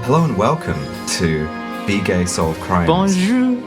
Hello and welcome to Be Gay, Solve Crimes.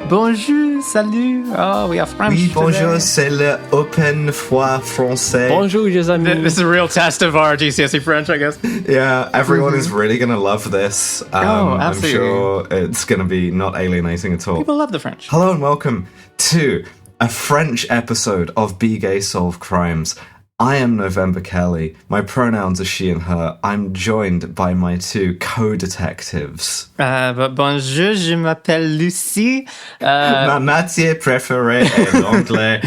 Bonjour, salut. Oh, we are French Oui, bonjour, today. c'est le open foi français. Bonjour, les amis. This is a real test of our GCSE French, I guess. Yeah, everyone is really going to love this. Absolutely. I'm sure it's going to be not alienating at all. People love the French. Hello and welcome to a French episode of Be Gay, Solve Crimes. I am November Kelly. My pronouns are she and her. I'm joined by my two co-detectives. Bonjour, je m'appelle Lucie. Ma matière préférée est l'anglais.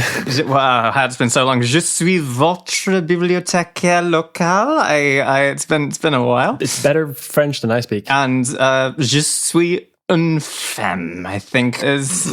Wow, it's been so long. Je suis votre bibliothécaire locale. It's been a while. It's better French than I speak. And je suis une femme, I think, is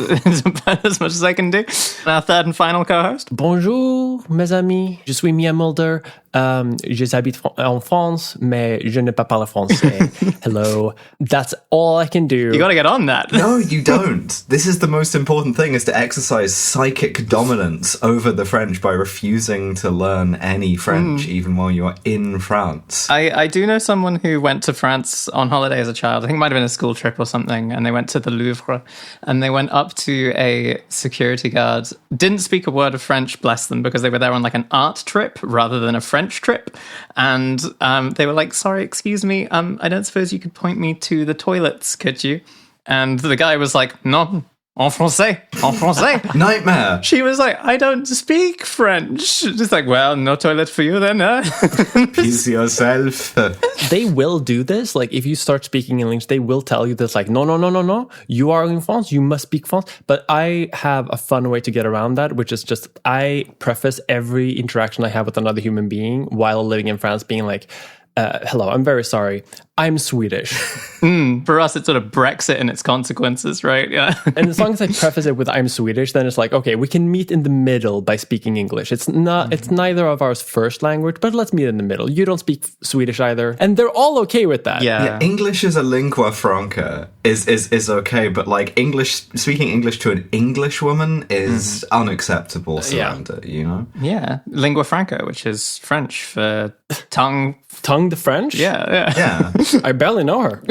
about as much as I can do. And our third and final co-host. Bonjour, mes amis. Je suis Mia Mulder. J'habite en France, mais je ne parle pas français. Hello. That's all I can do. You got to get on that. No, you don't. This is the most important thing, is to exercise psychic dominance over the French by refusing to learn any French, even while you're in France. I do know someone who went to France on holiday as a child. I think it might have been a school trip or something. And they went to the Louvre and they went up to a security guard. Didn't speak a word of French, bless them, because they were there on like an art trip rather than a French trip. And they were like, sorry, excuse me, I don't suppose you could point me to the toilets, could you? And the guy was like, no, en français, en français. Nightmare. She was like, I don't speak French. Just like, well, no toilet for you then, huh? Peace yourself. They will do this. Like, if you start speaking English, they will tell you this, like, no. You are in France. You must speak France. But I have a fun way to get around that, which is just, I preface every interaction I have with another human being while living in France being like, hello, I'm very sorry. I'm Swedish. For us, it's sort of Brexit and its consequences, right? Yeah. And as long as I preface it with I'm Swedish, then it's like, okay, we can meet in the middle by speaking English. It's neither of ours first language, but let's meet in the middle. You don't speak Swedish either. And they're all okay with that. Yeah. English as a lingua franca is okay, but like speaking English to an English woman is unacceptable surrender, you know? Yeah. Lingua franca, which is French for tongue. Tongue the French? Yeah. I barely know her.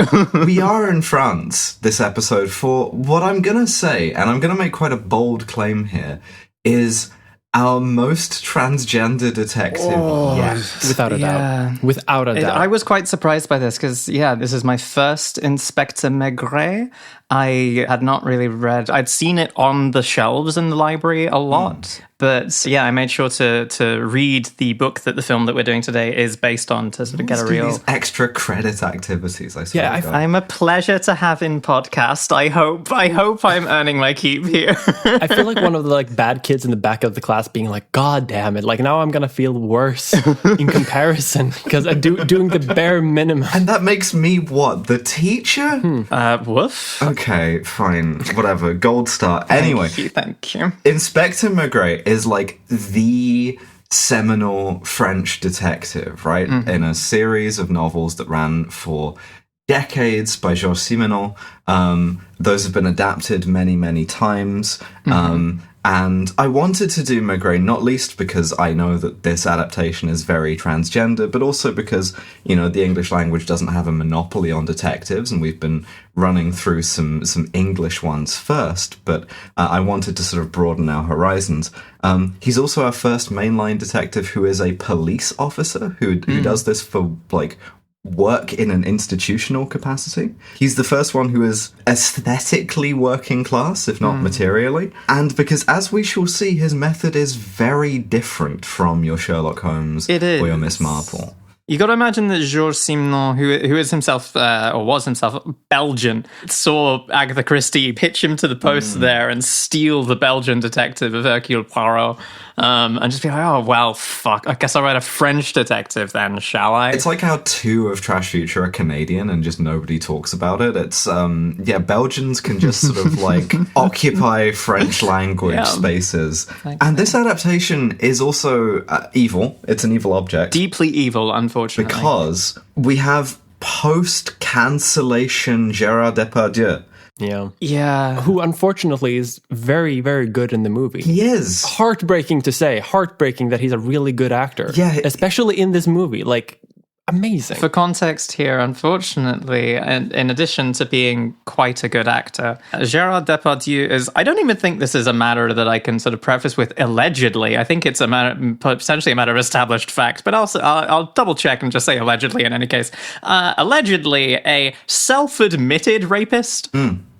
We are in France this episode for what I'm going to say, and I'm going to make quite a bold claim here, is our most transgender detective yet. Without a doubt. Without a doubt. I was quite surprised by this because, this is my first Inspector Maigret. I had not really read. I'd seen it on the shelves in the library a lot. But I made sure to read the book that the film that we're doing today is based on to sort of get a real... These extra credit activities, I swear. Yeah, I'm a pleasure to have in podcast. I hope I'm earning my keep here. I feel like one of the like bad kids in the back of the class being like, God damn it, like now I'm gonna feel worse in comparison because I'm doing the bare minimum. And that makes me what? The teacher? Woof. Okay, fine. Whatever. Gold star. Anyway. Thank you. Inspector Maigret is like the seminal French detective, right? In a series of novels that ran for decades by Georges Simenon. Those have been adapted many, many times. And I wanted to do Maigret, not least because I know that this adaptation is very transgender, but also because, the English language doesn't have a monopoly on detectives, and we've been running through some English ones first, but I wanted to sort of broaden our horizons. He's also our first mainline detective who is a police officer who does this for, like, work in an institutional capacity. He's the first one who is aesthetically working class, if not materially. And because, as we shall see, his method is very different from your Sherlock Holmes or your Miss Marple. You got to imagine that Georges Simenon, who is himself, or was himself, Belgian, saw Agatha Christie pitch him to the post there and steal the Belgian detective of Hercule Poirot, and just be like, oh, well, fuck, I guess I'll write a French detective then, shall I? It's like how 2 of Trash Future are Canadian and just nobody talks about it. It's, Belgians can just sort of, like, occupy French language spaces. And this adaptation is also evil. It's an evil object. Deeply evil, unfortunately. Because we have post-cancellation Gérard Depardieu. Yeah. Who unfortunately is very, very good in the movie. He is. Heartbreaking to say. Heartbreaking that he's a really good actor. Yeah. Especially in this movie. Like, amazing. For context here, unfortunately, and in addition to being quite a good actor, Gérard Depardieu is, I don't even think this is a matter that I can sort of preface with allegedly. I think it's a matter, potentially a matter of established fact, but also I'll double check and just say allegedly in any case. Allegedly a self-admitted rapist.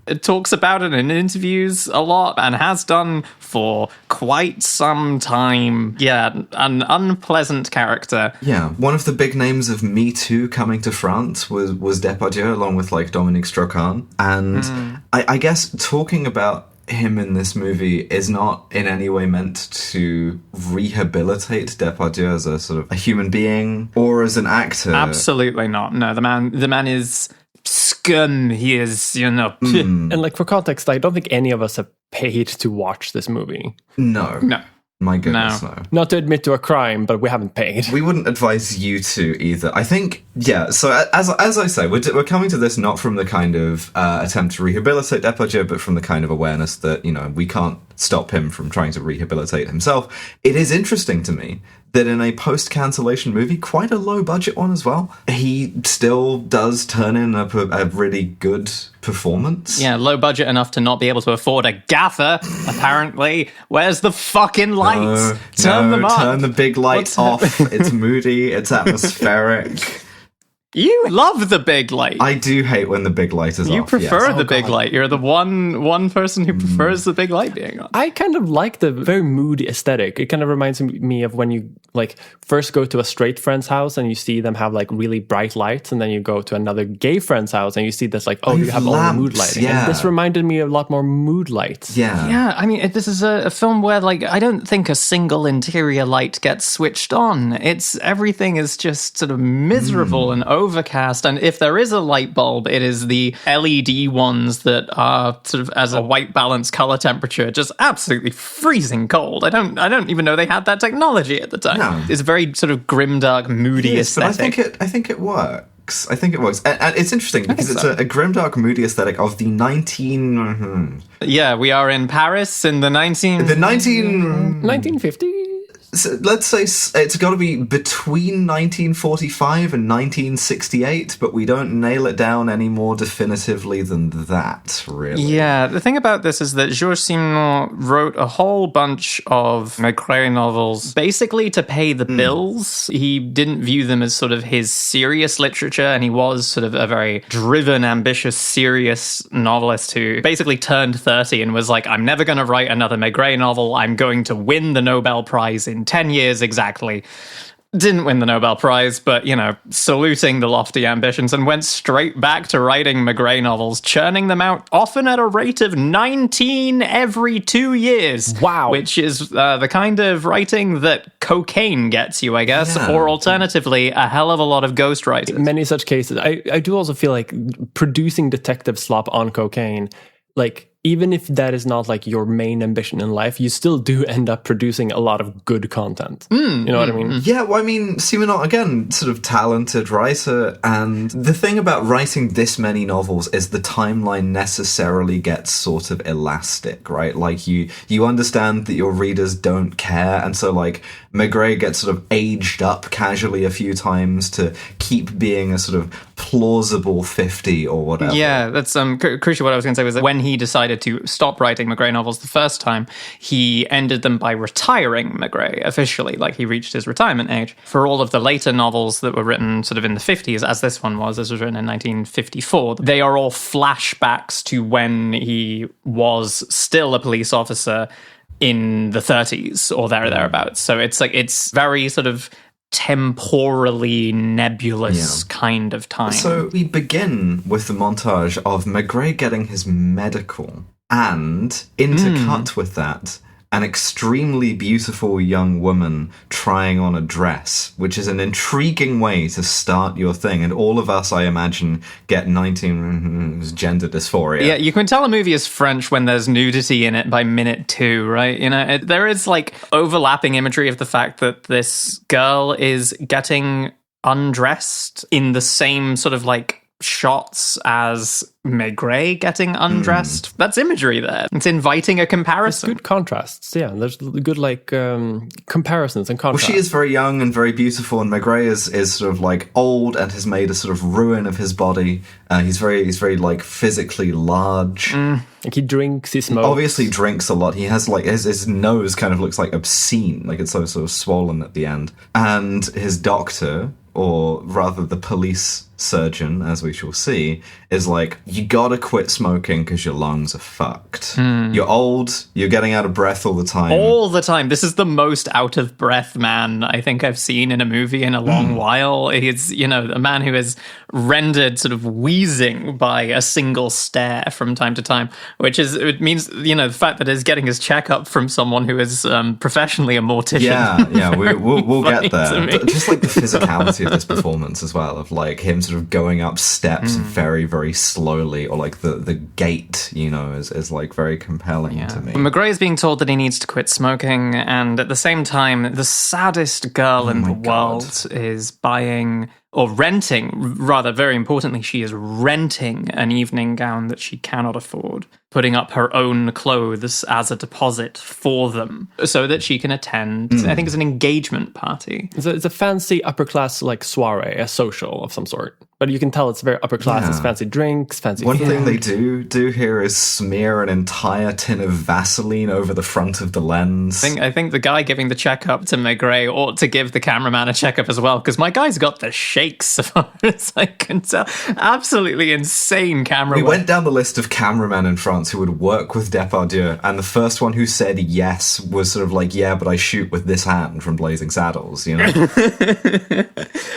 It talks about it in interviews a lot and has done for quite some time. Yeah, an unpleasant character. Yeah, one of the big names of Me Too coming to France was Depardieu, along with like Dominique Strauss-Kahn. And I guess talking about him in this movie is not in any way meant to rehabilitate Depardieu as a sort of a human being or as an actor. Absolutely not. No, the man is scum. He is, And like, for context, I don't think any of us have paid to watch this movie. No. My goodness, no. Not to admit to a crime, but we haven't paid. We wouldn't advise you to either. I think, yeah, so as I say, we're coming to this not from the kind of attempt to rehabilitate Depardieu, but from the kind of awareness that, we can't stop him from trying to rehabilitate himself. It is interesting to me that in a post-cancellation movie, quite a low-budget one as well, he still does turn in a really good performance. Yeah, low budget enough to not be able to afford a gaffer, apparently. Where's the fucking lights? Turn them up. Turn the big light off. It's moody. It's atmospheric. You love the big light. I do hate when the big light is off. You prefer yes. the big light. You're the one person who prefers the big light being on. I kind of like the very moody aesthetic. It kind of reminds me of when you like first go to a straight friend's house and you see them have like really bright lights, and then you go to another gay friend's house and you see this like, you have all the mood lighting. Yeah. And this reminded me a lot more mood lights. Yeah. Yeah, I mean, this is a film where like I don't think a single interior light gets switched on. Everything is just sort of miserable and overcast. And if there is a light bulb, it is the LED ones that are sort of as a white balance color temperature, just absolutely freezing cold. I don't even know they had that technology at the time. No. It's a very sort of grimdark, moody aesthetic. But I think it works. And it's interesting because it's a grimdark, moody aesthetic of the 19... Yeah, we are in Paris in the 1950s. So let's say it's got to be between 1945 and 1968, but we don't nail it down any more definitively than that, really. Yeah, the thing about this is that Georges Simenon wrote a whole bunch of Maigret novels basically to pay the bills. He didn't view them as sort of his serious literature, and he was sort of a very driven, ambitious, serious novelist who basically turned 30 and was like, I'm never going to write another Maigret novel. I'm going to win the Nobel Prize in 10 years exactly. Didn't win the Nobel Prize, but, saluting the lofty ambitions, and went straight back to writing Maigret novels, churning them out often at a rate of 19 every 2 years. Wow. Which is the kind of writing that cocaine gets you, I guess, Yeah. or alternatively, a hell of a lot of ghostwriters. In many such cases. I do also feel like producing detective slop on cocaine, like, even if that is not like your main ambition in life, you still do end up producing a lot of good content. You know what I mean? Yeah, well, I mean, Simenon, again, sort of talented writer, and the thing about writing this many novels is the timeline necessarily gets sort of elastic, right? Like, you understand that your readers don't care, and so, like, Maigret gets sort of aged up casually a few times to keep being a sort of plausible 50 or whatever. Yeah, that's crucial. What I was going to say was that when he decided to stop writing Maigret novels the first time, he ended them by retiring Maigret officially, like he reached his retirement age. For all of the later novels that were written sort of in the 50s, as this one was, this was written in 1954, they are all flashbacks to when he was still a police officer in the 30s or thereabouts. So it's very sort of temporally nebulous kind of time. So we begin with the montage of Maigret getting his medical, and intercut with that, an extremely beautiful young woman trying on a dress, which is an intriguing way to start your thing. And all of us, I imagine, get gender dysphoria. Yeah, you can tell a movie is French when there's nudity in it by minute 2, right? There is like overlapping imagery of the fact that this girl is getting undressed in the same sort of like shots as Maigret getting undressed. That's imagery there. It's inviting a comparison. It's good contrasts. Yeah, there's good like comparisons and contrasts. Well, she is very young and very beautiful, and Maigret is sort of like old and has made a sort of ruin of his body. He's very like physically large. Like he drinks, he smokes. Obviously drinks a lot. He has like his nose kind of looks like obscene, like it's so sort of swollen at the end. And his doctor, or rather the police surgeon, as we shall see, is like, you gotta quit smoking because your lungs are fucked. You're old, you're getting out of breath all the time. All the time. This is the most out of breath man I think I've seen in a movie in a long while. He's, you know, a man who is rendered sort of wheezing by a single stare from time to time, which is, it means, you know, the fact that he's getting his checkup from someone who is professionally a mortician. Yeah, we'll get there. Just like the physicality of this performance as well, of like him sort of going up steps very, very slowly, or like the gait, you know, is like very compelling to me. Maigret is being told that he needs to quit smoking, and at the same time, the saddest girl in the world is buying or renting, rather, very importantly, she is renting an evening gown that she cannot afford, putting up her own clothes as a deposit for them so that she can attend, I think it's an engagement party. It's a fancy upper-class, like, soiree, a social of some sort. But you can tell it's very upper-class. Yeah. It's fancy drinks, fancy One food. thing they do here is smear an entire tin of Vaseline over the front of the lens. I think the guy giving the checkup to Maigret ought to give the cameraman a checkup as well, because my guy's got the shakes, as far as I can tell. Absolutely insane camera We work. went down the list of cameramen in France who would work with Depardieu, and the first one who said yes was sort of like, yeah, but I shoot with this hand from Blazing Saddles, you know?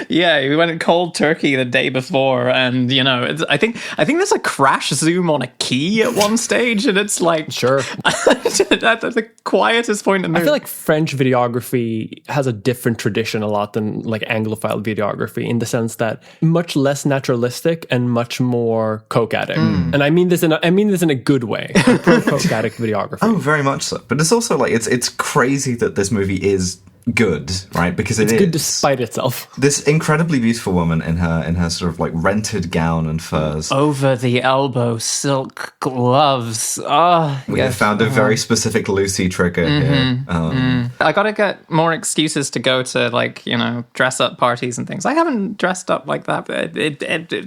Yeah, we went cold turkey the day before, and you know, I think there's a crash zoom on a key at one stage, and it's like Sure. that's the quietest point in the I feel like French videography has a different tradition a lot than like Anglophile videography, in the sense that much less naturalistic and much more coke addict. And I mean this in a good way. Pro coke addict videography. Oh, very much so. But it's also like, it's crazy that this movie is good, right? Because it's good despite itself. This incredibly beautiful woman in her sort of like rented gown and furs. over the elbow silk gloves. We have found a very specific Lucy trigger here. I gotta get more excuses to go to, like, you know, dress up parties and things. I haven't dressed up like that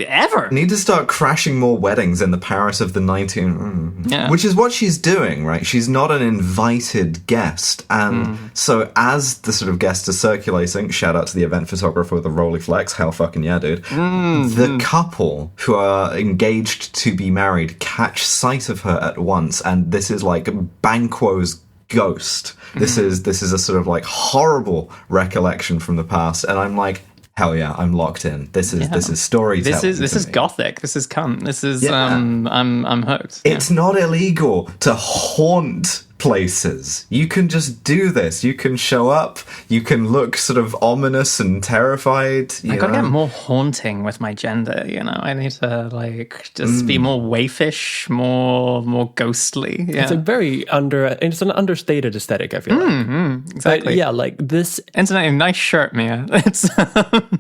ever. Need to start crashing more weddings in the Paris of the 19... Yeah. Which is what she's doing, right? She's not an invited guest. And so as the sort of guests are circulating, shout out to the event photographer with the Rolly Flex, hell fucking yeah, dude. The couple who are engaged to be married catch sight of her at once, and this is like Banquo's ghost. This is a sort of like horrible recollection from the past, and I'm like, hell yeah, I'm locked in. This is storytelling. This is gothic. This is cunt. This is I'm hooked. It's not illegal to haunt places. You can just do this. You can show up. You can look sort of ominous and terrified. I gotta get more haunting with my gender, you know. I need to like just be more waifish, more ghostly. Yeah. It's it's an understated aesthetic, I feel like. Exactly. But yeah, like this. Internet, nice shirt, Mia. It's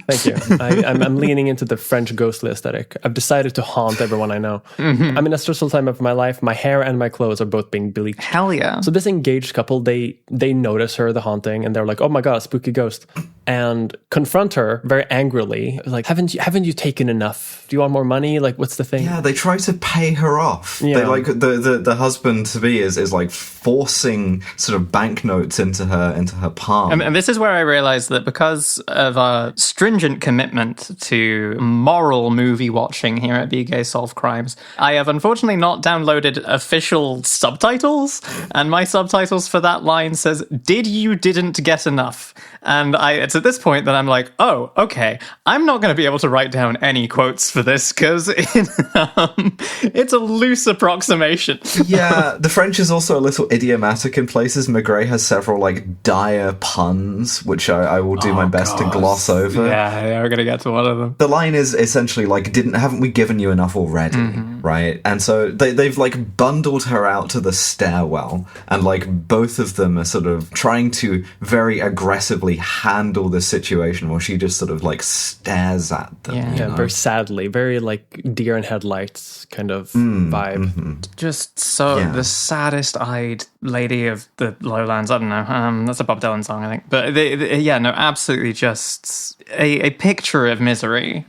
Thank you. I'm leaning into the French ghostly aesthetic. I've decided to haunt everyone I know. I'm in a stressful time of my life. My hair and my clothes are both being bleached. hell yeah. So this engaged couple, they notice her, the haunting, and they're like, "Oh my god, a spooky ghost," and confront her very angrily, like, "Haven't you taken enough? Do you want more money? Like, what's the thing?" Yeah, they try to pay her off. Yeah. They like the husband to be is like forcing sort of banknotes into her palm. And this is where I realized that because of our stringent commitment to moral movie watching here at Be Gay Solve Crimes, I have unfortunately not downloaded official subtitles, and my subtitles for that line says, didn't get enough. And it's at this point that I'm like, oh, okay, I'm not going to be able to write down any quotes for this because it's a loose approximation. Yeah, the French is also a little idiomatic in places. Maigret has several like dire puns, which I will do my best to gloss over. Yeah, we're going to get to one of them. The line is essentially like, haven't we given you enough already? right? And so they've like bundled her out to the stairwell, and like both of them are sort of trying to very aggressively handle the situation while she just sort of like stares at them. Yeah, very sadly, very like deer in headlights kind of vibe. Just the saddest-eyed lady of the lowlands. I don't know. That's a Bob Dylan song, I think. But absolutely just a picture of misery,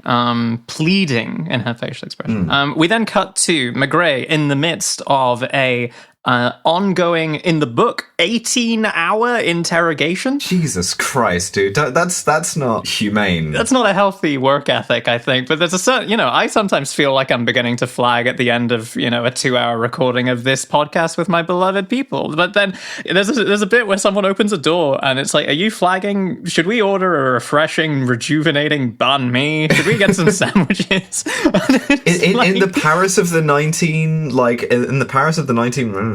pleading in her facial expression. We then cut to Maigret in the midst of a ongoing, in the book, 18-hour interrogation. Jesus Christ, dude. That's not humane. That's not a healthy work ethic, I think. But there's a certain, I sometimes feel like I'm beginning to flag at the end of, a 2-hour recording of this podcast with my beloved people. But then there's a bit where someone opens a door and it's like, are you flagging? Should we order a refreshing, rejuvenating banh mi? Should we get some sandwiches? In the Paris of the 19,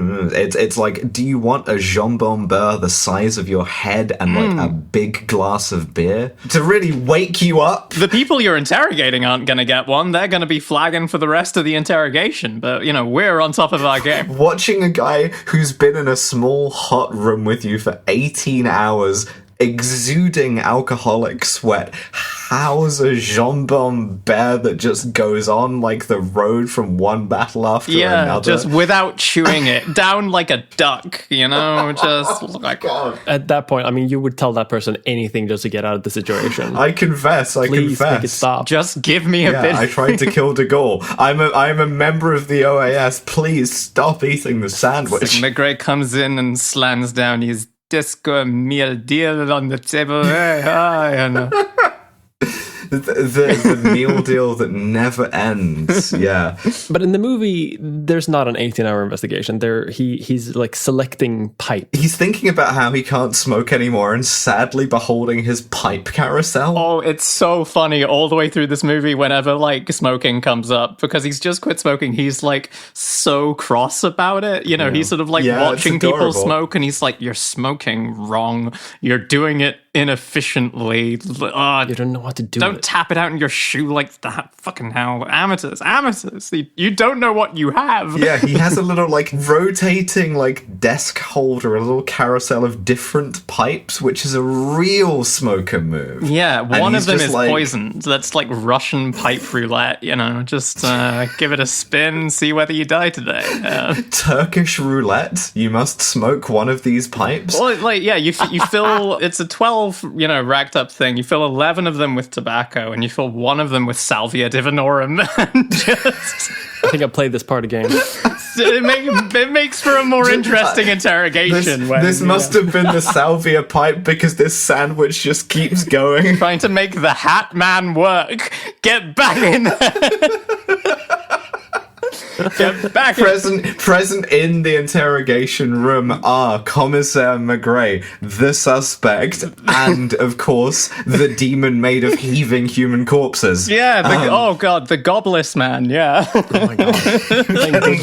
it's like, do you want a jambon beurre the size of your head and like a big glass of beer to really wake you up? The people you're interrogating aren't going to get one. They're going to be flagging for the rest of the interrogation. But, we're on top of our game. Watching a guy who's been in a small hot room with you for 18 hours exuding alcoholic sweat, how's a jambon beurre that just goes on like the road from one battle after another? Just without chewing it, down like a duck, just like... God. At that point, I mean, you would tell that person anything just to get out of the situation. I confess. Please make it stop. Just give me a bit. I tried to kill de Gaulle. I'm a member of the OAS. Please stop eating the sandwich. So Maigret comes in and slams down his disco meal deal on the table. Hey, hi, and the meal deal that never ends. Yeah. But in the movie, there's not an 18-hour investigation. He's like selecting pipe. He's thinking about how he can't smoke anymore and sadly beholding his pipe carousel. Oh, it's so funny all the way through this movie whenever like smoking comes up, because he's just quit smoking. He's like so cross about it. He's sort of like watching people smoke and he's like, you're smoking wrong. You're doing it inefficiently. You don't know what to do. Don't tap it out in your shoe like that. Fucking hell. Amateurs. You don't know what you have. Yeah, he has a little like rotating like desk holder, a little carousel of different pipes, which is a real smoker move. Yeah, one of them is poisoned. That's like Russian pipe roulette, just give it a spin, see whether you die today. Turkish roulette? You must smoke one of these pipes? Well, like, yeah, you fill, it's a 12, racked up thing. You fill 11 of them with tobacco and you fill one of them with salvia divinorum. I think I played this part again. It makes for a more interesting interrogation. This must have been the salvia pipe, because this sandwich just keeps going. Trying to make the hat man work. Get back in there. Get back Present in the interrogation room are Commissaire Maigret, the suspect, and, of course, the demon made of heaving human corpses. Yeah, the Gobless man, yeah. Oh my god.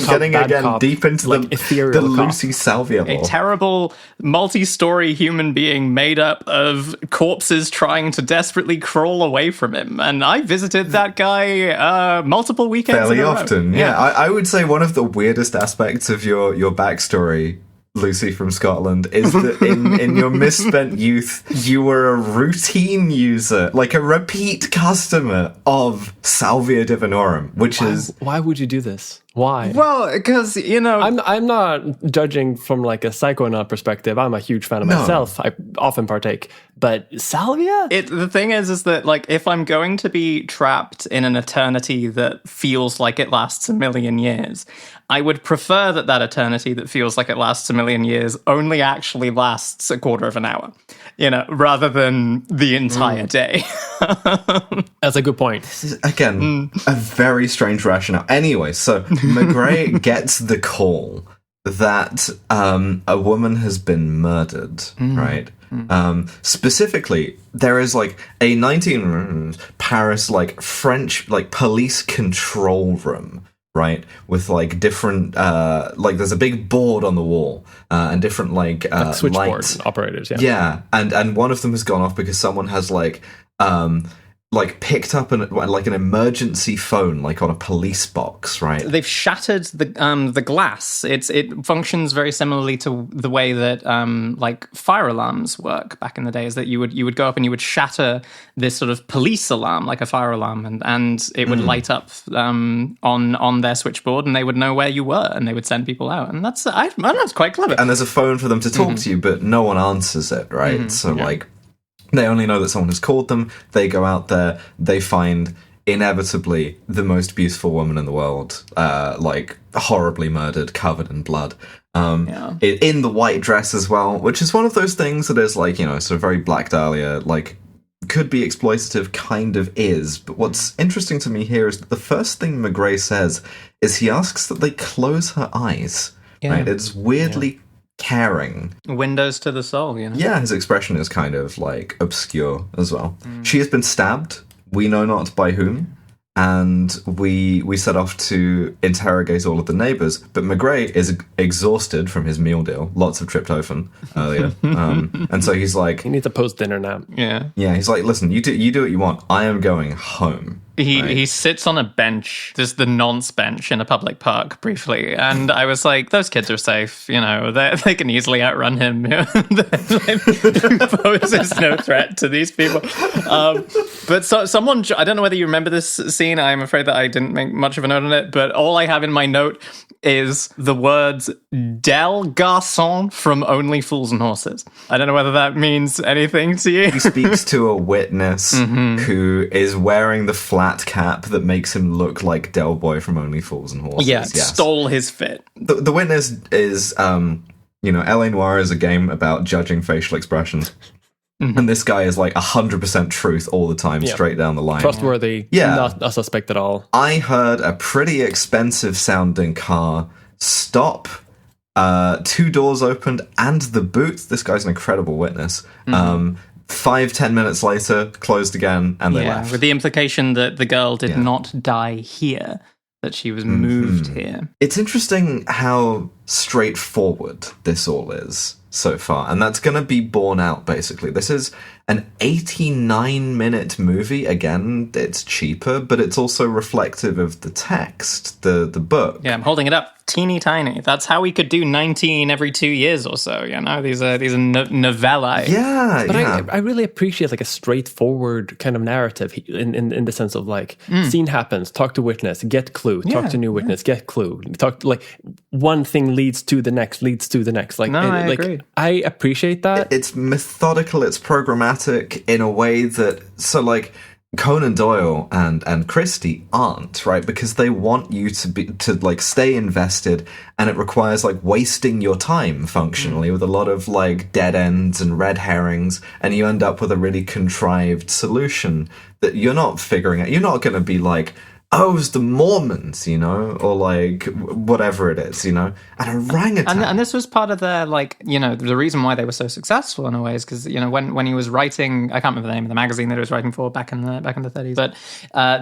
Getting again deep into like the Lucy Salvia lore. A terrible, multi-story human being made up of corpses trying to desperately crawl away from him. And I visited that guy multiple weekends fairly in a row. often. Yeah, I would say one of the weirdest aspects of your backstory, Lucy from Scotland, is that in your misspent youth, you were a routine user, like a repeat customer of Salvia Divinorum, which is... Why would you do this? Why? Well, because, I'm not judging from like a psychonaut perspective. I'm a huge fan of myself. I often partake. But salvia? The thing is that, like, if I'm going to be trapped in an eternity that feels like it lasts 1,000,000 years, I would prefer that eternity that feels like it lasts 1,000,000 years only actually lasts a quarter of an hour, rather than the entire day. That's a good point. This is, again, a very strange rationale. Anyway, so Maigret gets the call that a woman has been murdered, right? Specifically, there is like a 19 Paris like French like police control room, right? With like different like there's a big board on the wall and different like switchboard lights. operators. Yeah, and one of them has gone off because someone has like like picked up an emergency phone, like on a police box, right? They've shattered the glass. It functions very similarly to the way that like fire alarms work back in the day. Is that you would go up and you would shatter this sort of police alarm, like a fire alarm, and it would light up on their switchboard, and they would know where you were, and they would send people out. And that's quite clever. And there's a phone for them to talk to you, but no one answers it, right? So like, they only know that someone has called them. They go out there. They find inevitably the most beautiful woman in the world, like horribly murdered, covered in blood, in the white dress as well, which is one of those things that is like, sort of very Black Dahlia, like could be exploitative, kind of is. But what's interesting to me here is that the first thing Maigret says is he asks that they close her eyes. Right? It's weirdly caring. Windows to the soul, Yeah, his expression is kind of like obscure as well. She has been stabbed, we know not by whom, and we set off to interrogate all of the neighbours, but Maigret is exhausted from his meal deal, lots of tryptophan earlier, and so he's like, he needs a post-dinner nap. Yeah, he's like, listen, you do what you want, I am going home. He sits on a bench, just the nonce bench in a public park briefly, and I was like, those kids are safe, they can easily outrun him. Poses no threat to these people. But someone, I don't know whether you remember this scene, I'm afraid that I didn't make much of a note on it, but all I have in my note is the words Del Garçon from Only Fools and Horses. I don't know whether that means anything to you. He speaks to a witness who is wearing the flat cap that makes him look like Del Boy from Only Fools and Horses. Yeah, stole his fit. The witness is, L.A. Noire is a game about judging facial expressions. And this guy is like 100% truth all the time, straight down the line. Trustworthy, not a suspect at all. I heard a pretty expensive sounding car stop, 2 doors opened, and the boot. This guy's an incredible witness. 5-10 minutes later, closed again, and they left. With the implication that the girl did not die here, that she was moved here. It's interesting how straightforward this all is so far, and that's going to be borne out, basically. This is an 89-minute movie. Again, it's cheaper, but it's also reflective of the text, the book. Yeah, I'm holding it up. Teeny tiny. That's how we could do 19 every 2 years or so, These are novellae. Yeah, but I really appreciate like a straightforward kind of narrative in the sense of like, scene happens, talk to witness, get clue, talk to new witness, get clue, talk, like one thing leads to the next. Like, I agree. I appreciate that. It's methodical, it's programmatic in a way that, so like, Conan Doyle and Christie aren't, right? Because they want you to stay invested, and it requires like wasting your time functionally with a lot of like dead ends and red herrings, and you end up with a really contrived solution that you're not figuring out. You're not going to be like, oh, it's the Mormons, or like whatever it is, an orangutan. And this was part of their, like, the reason why they were so successful in a way is because, when he was writing, I can't remember the name of the magazine that he was writing for back in the 30s, but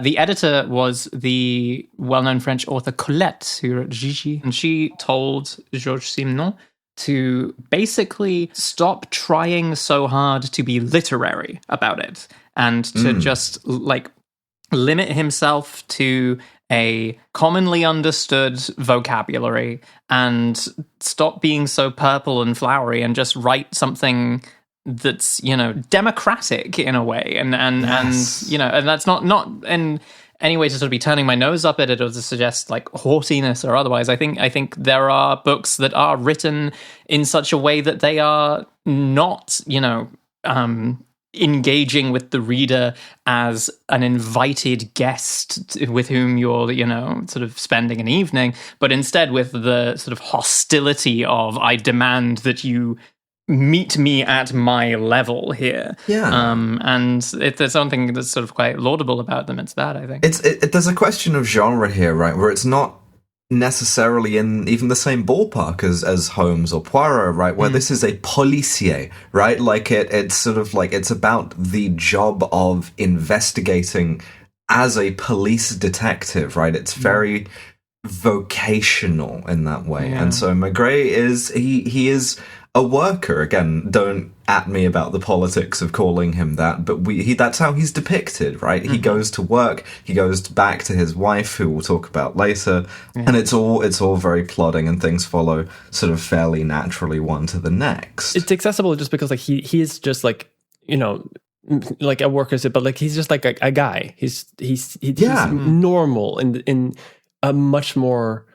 the editor was the well-known French author Colette, who wrote Gigi, and she told Georges Simenon to basically stop trying so hard to be literary about it and to just, like, limit himself to a commonly understood vocabulary and stop being so purple and flowery and just write something that's, democratic in a way. And that's not in any way to sort of be turning my nose up at it or to suggest like haughtiness or otherwise. I think there are books that are written in such a way that they are not, engaging with the reader as an invited guest with whom you're, sort of spending an evening, but instead with the sort of hostility of, I demand that you meet me at my level here. Yeah. And there's something that's sort of quite laudable about them. It's that, I think. There's a question of genre here, right, where it's not necessarily in even the same ballpark as Holmes or Poirot, right, where this is a policier, right, like it's sort of like it's about the job of investigating as a police detective, right? It's very vocational in that way. And so Maigret is he is a worker. Again, don't at me about the politics of calling him that, but that's how he's depicted, right? He goes to work, he goes back to his wife, who we'll talk about later, and it's all very plodding, and things follow sort of fairly naturally one to the next. It's accessible just because like he's just like, you know, like a worker, but like he's just like a guy. He's normal in a much more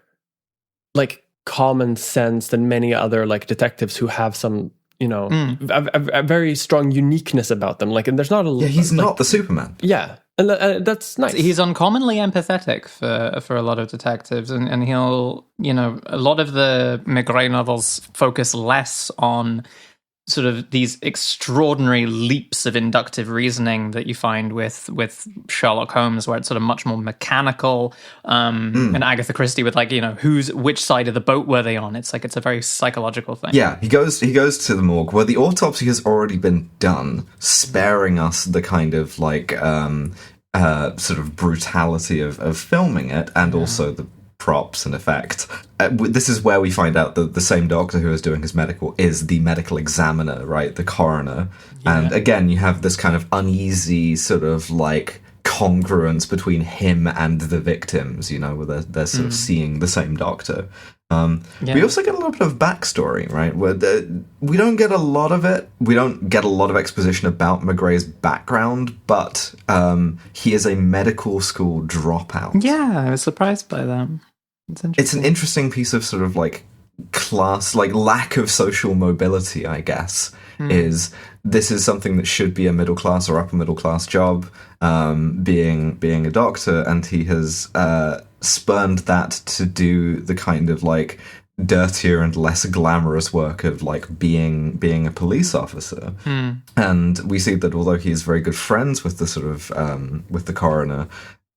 like common sense than many other like detectives who have some, you know, a very strong uniqueness about them. Like, and there's not a he's not the Superman. Yeah, and that's nice. He's uncommonly empathetic for a lot of detectives, and he'll, you know, a lot of the Maigret novels focus less on sort of these extraordinary leaps of inductive reasoning that you find with Sherlock Holmes, where it's sort of much more mechanical, and Agatha Christie with like, you know, which side of the boat were they on? It's like it's a very psychological thing. Yeah, he goes to the morgue where the autopsy has already been done, sparing us the kind of like sort of brutality of filming it, and also the props and effect. This is where we find out that the same doctor who is doing his medical is the medical examiner, right? The coroner. Yeah. And again, you have this kind of uneasy sort of like congruence between him and the victims, you know, where they're sort of seeing the same doctor. We also get a little bit of backstory, right? Where we don't get a lot of it. We don't get a lot of exposition about Maigret's background, but he is a medical school dropout. Yeah, I was surprised by that. It's an interesting piece of sort of like class, like lack of social mobility, I guess. This is something that should be a middle class or upper middle class job, being a doctor, and he has spurned that to do the kind of like dirtier and less glamorous work of like being a police officer. And we see that although he's very good friends with the sort of with the coroner,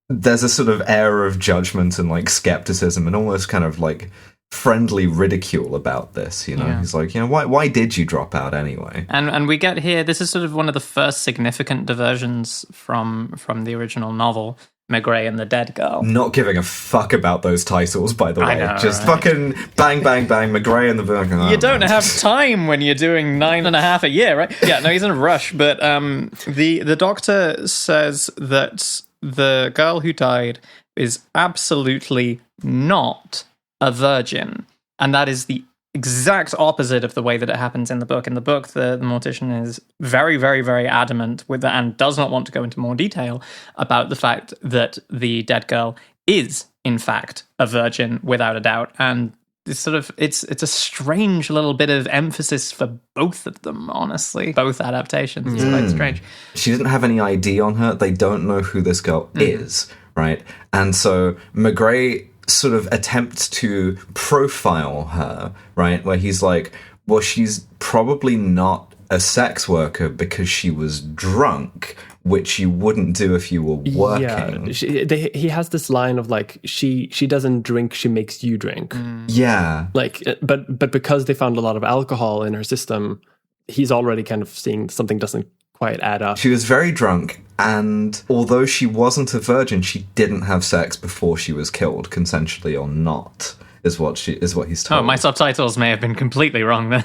there's a sort of air of judgment and like skepticism and almost kind of like friendly ridicule about this, you know. He's like, you know, why did you drop out anyway? And we get here, this is sort of one of the first significant diversions from the original novel, Maigret and the Dead Girl. Not giving a fuck about those titles, by the way. Know, just right? Fucking bang, bang, bang, Maigret and the... Oh, you don't have time when you're doing 9.5 a year, right? Yeah, no, he's in a rush, but the doctor says that the girl who died is absolutely not a virgin, and that is the exact opposite of the way that it happens in the book. In the book, the mortician is very, very, very adamant with that and does not want to go into more detail about the fact that the dead girl is, in fact, a virgin without a doubt. And it's sort of it's a strange little bit of emphasis for both of them, honestly. Both adaptations. It's quite strange. She doesn't have any ID on her. They don't know who this girl is, right? And so Maigret sort of attempts to profile her, right? Where he's like, well, she's probably not a sex worker because she was drunk, which you wouldn't do if you were working. Yeah, he has this line of like, she doesn't drink, she makes you drink. Yeah. Like, but because they found a lot of alcohol in her system, he's already kind of seeing something doesn't quite add up. She was very drunk, and although she wasn't a virgin, she didn't have sex before she was killed, consensually or not, is what he's told. Oh, my subtitles may have been completely wrong then.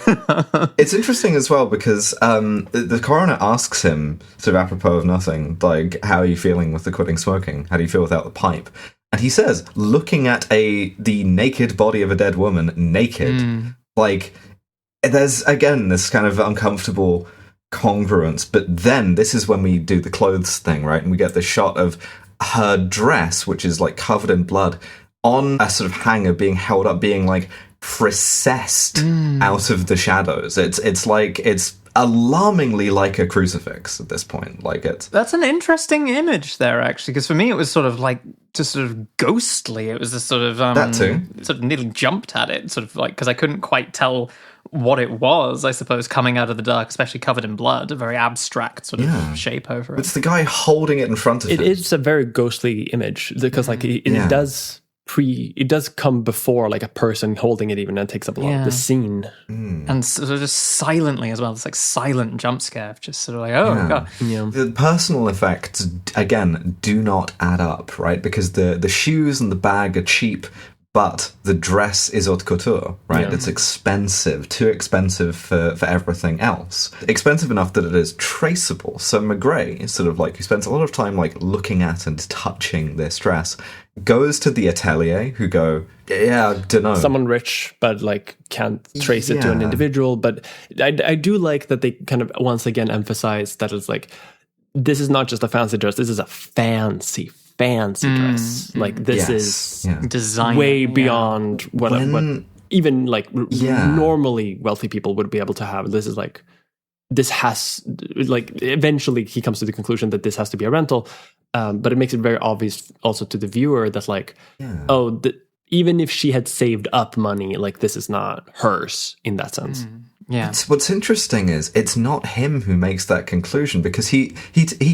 It's interesting as well because the coroner asks him, sort of apropos of nothing, like, how are you feeling with the quitting smoking? How do you feel without the pipe? And he says, looking at the naked body of a dead woman, naked, like, there's, again, this kind of uncomfortable congruence, but then this is when we do the clothes thing, right? And we get the shot of her dress, which is like covered in blood, on a sort of hanger being held up, being like processed out of the shadows. It's like, it's alarmingly like a crucifix at this point. Like, it's... That's an interesting image there, actually, because for me it was sort of like, just sort of ghostly. It was this sort of... that too. Sort of nearly jumped at it, sort of like, because I couldn't quite tell what it was, I suppose, coming out of the dark, especially covered in blood, a very abstract sort of shape over it. It's the guy holding it in front of him. It is a very ghostly image, because like it does come before like a person holding it, even, and takes up a lot of the scene. And sort of just silently as well, this like silent jump scare, just sort of like, oh god. Yeah. The personal effects, again, do not add up, right? Because the shoes and the bag are cheap, but the dress is haute couture, right? It's expensive, too expensive for everything else. Expensive enough that it is traceable. So Maigret, sort of like, who spends a lot of time like looking at and touching this dress, goes to the atelier, who go, yeah, I don't know. Someone rich, but like can't trace it to an individual. But I do like that they kind of once again emphasize that it's like, this is not just a fancy dress, this is a fancy dress. Like this is design way beyond what even like normally wealthy people would be able to have. This is like, this has, like, eventually he comes to the conclusion that this has to be a rental, but it makes it very obvious also to the viewer that like, even if she had saved up money, like this is not hers in that sense. Yeah. What's interesting is it's not him who makes that conclusion, because he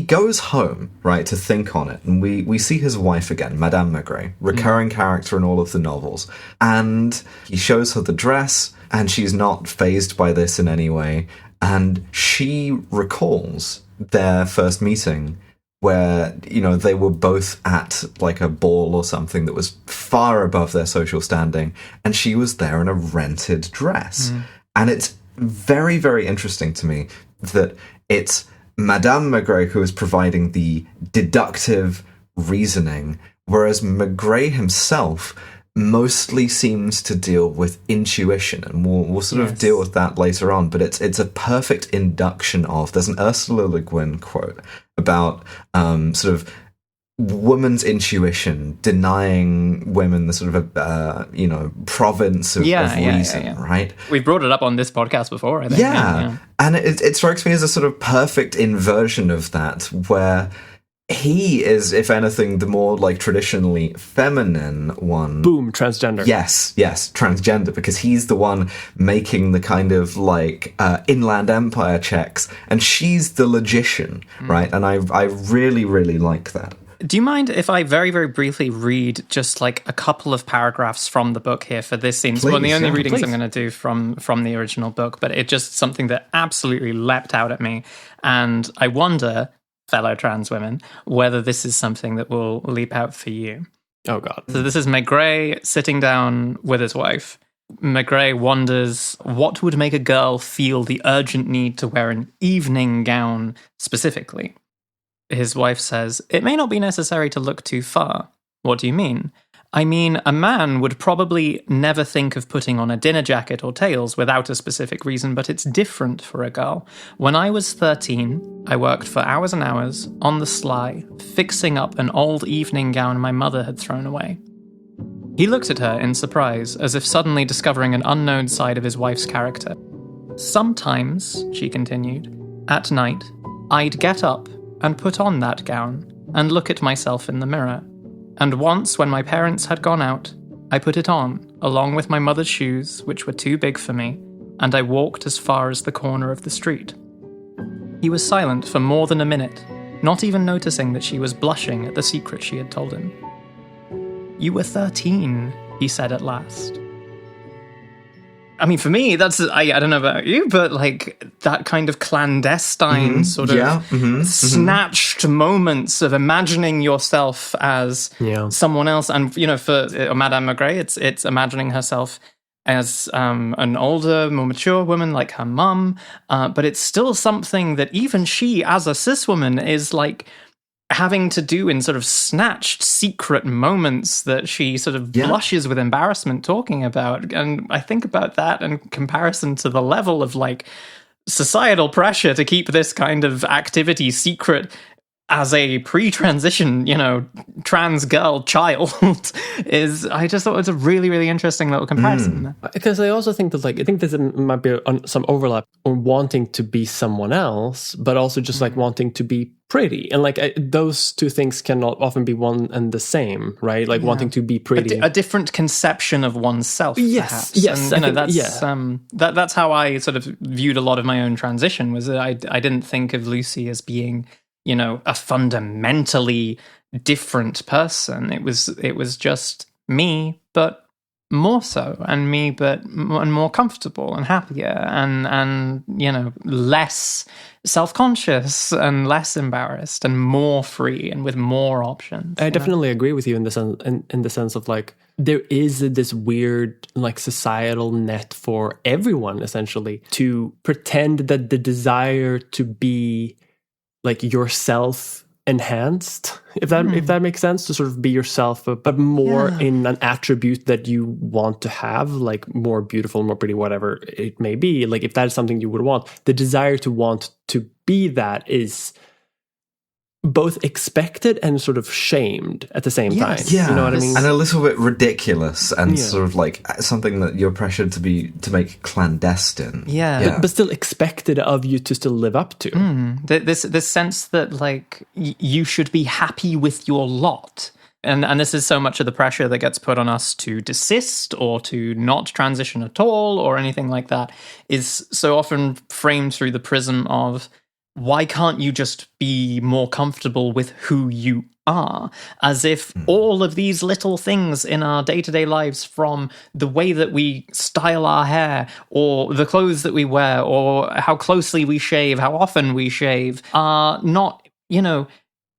goes home, right, to think on it, and we see his wife again, Madame Maigret, recurring character in all of the novels, and he shows her the dress, and she's not fazed by this in any way, and she recalls their first meeting where, you know, they were both at like a ball or something that was far above their social standing, and she was there in a rented dress. And it's very, very interesting to me that it's Madame Maigret who is providing the deductive reasoning, whereas Maigret himself mostly seems to deal with intuition, and we'll sort of deal with that later on. But it's a perfect induction of. There's an Ursula Le Guin quote about sort of woman's intuition denying women the sort of province of reason, right? We've brought it up on this podcast before, I think. And it strikes me as a sort of perfect inversion of that, where he is, if anything, the more like traditionally feminine one. Boom, transgender. Yes, transgender, because he's the one making the kind of like inland empire checks, and she's the logician, right? And I really, really like that. Do you mind if I very, very briefly read just like a couple of paragraphs from the book here for this scene? Well, the only readings I'm going to do from the original book, but it's just something that absolutely leapt out at me. And I wonder, fellow trans women, whether this is something that will leap out for you. Oh, God. So this is Maigret sitting down with his wife. Maigret wonders what would make a girl feel the urgent need to wear an evening gown specifically. His wife says, "It may not be necessary to look too far." "What do you mean?" "I mean, a man would probably never think of putting on a dinner jacket or tails without a specific reason, but it's different for a girl. When I was 13, I worked for hours and hours, on the sly, fixing up an old evening gown my mother had thrown away." He looked at her in surprise, as if suddenly discovering an unknown side of his wife's character. "Sometimes," she continued, "at night, I'd get up and put on that gown, and look at myself in the mirror. And once, when my parents had gone out, I put it on, along with my mother's shoes, which were too big for me, and I walked as far as the corner of the street." He was silent for more than a minute, not even noticing that she was blushing at the secret she had told him. "You were 13, he said at last. I mean, for me, that's, I don't know about you, but like that kind of clandestine sort of snatched moments of imagining yourself as someone else. And, you know, for Madame Maigret, it's imagining herself as an older, more mature woman like her mum. But it's still something that even she, as a cis woman, is like having to do in sort of snatched secret moments that she sort of blushes with embarrassment talking about. And I think about that in comparison to the level of like societal pressure to keep this kind of activity secret as a pre-transition, you know, trans girl child is, I just thought it was a really, really interesting little comparison. Because I also think that, like, I think there might be some overlap on wanting to be someone else, but also just like wanting to be pretty. And like those two things cannot often be one and the same, right? Like wanting to be pretty. A different conception of oneself, perhaps. Yes. And, you know, that's how I sort of viewed a lot of my own transition, was that I didn't think of Lucy as being, you know, a fundamentally different person. It was just me, but more so, and me, but more comfortable and happier, and you know, less self-conscious and less embarrassed and more free and with more options. I definitely agree with you in the sense of like, there is this weird like societal net for everyone essentially to pretend that the desire to be like yourself enhanced, if that makes sense, to sort of be yourself, but more in an attribute that you want to have, like more beautiful, more pretty, whatever it may be. Like if that is something you would want, the desire to want to be that is both expected and sort of shamed at the same time. Yeah, you know what I mean? And a little bit ridiculous and sort of like something that you're pressured to make clandestine. Yeah. But still expected of you to still live up to. This sense that like you should be happy with your lot. And this is so much of the pressure that gets put on us to desist or to not transition at all or anything like that is so often framed through the prism of, why can't you just be more comfortable with who you are? As if all of these little things in our day-to-day lives, from the way that we style our hair or the clothes that we wear or how closely we shave, how often we shave, are not,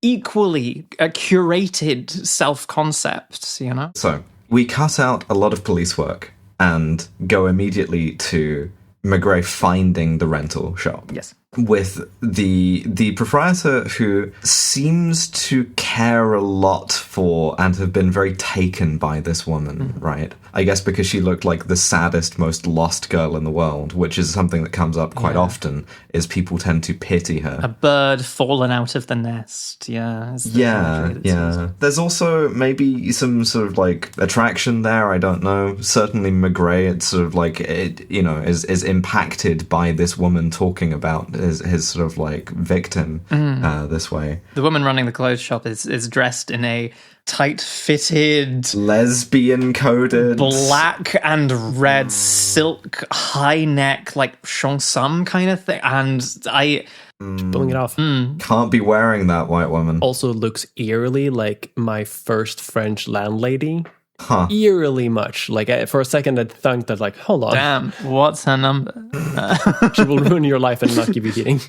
equally curated self-concepts, So we cut out a lot of police work and go immediately to Maigret finding the rental shop. Yes. With the proprietor, who seems to care a lot for and have been very taken by this woman, right? I guess because she looked like the saddest, most lost girl in the world, which is something that comes up quite often, is people tend to pity her. A bird fallen out of the nest, Yeah. There's also maybe some sort of like attraction there, I don't know. Certainly Maigret, it's sort of like, is impacted by this woman talking about his sort of like victim this way. The woman running the clothes shop is dressed in a tight-fitted, lesbian-coded, black and red silk high neck, like cheongsam kind of thing, and pulling it off. Can't be wearing that, white woman. Also looks eerily like my first French landlady. Huh. Eerily much. Like for a second I thought that, like, hold on. Damn, what's her number? She will ruin your life and not give you heating.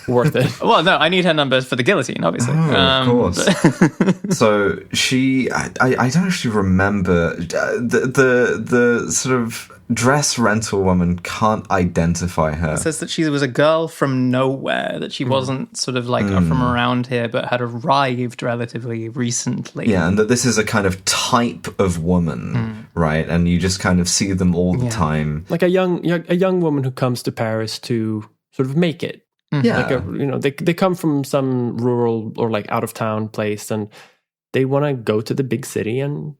Worth it. Well, no, I need her number for the guillotine, obviously. Of course. So she, I don't actually remember the sort of dress rental woman can't identify her. It says that she was a girl from nowhere, that she wasn't sort of like from around here, but had arrived relatively recently. Yeah, and that this is a kind of type of woman, right? And you just kind of see them all the time. Like a young woman who comes to Paris to sort of make it. Yeah. Like they come from some rural or like out of town place and they want to go to the big city and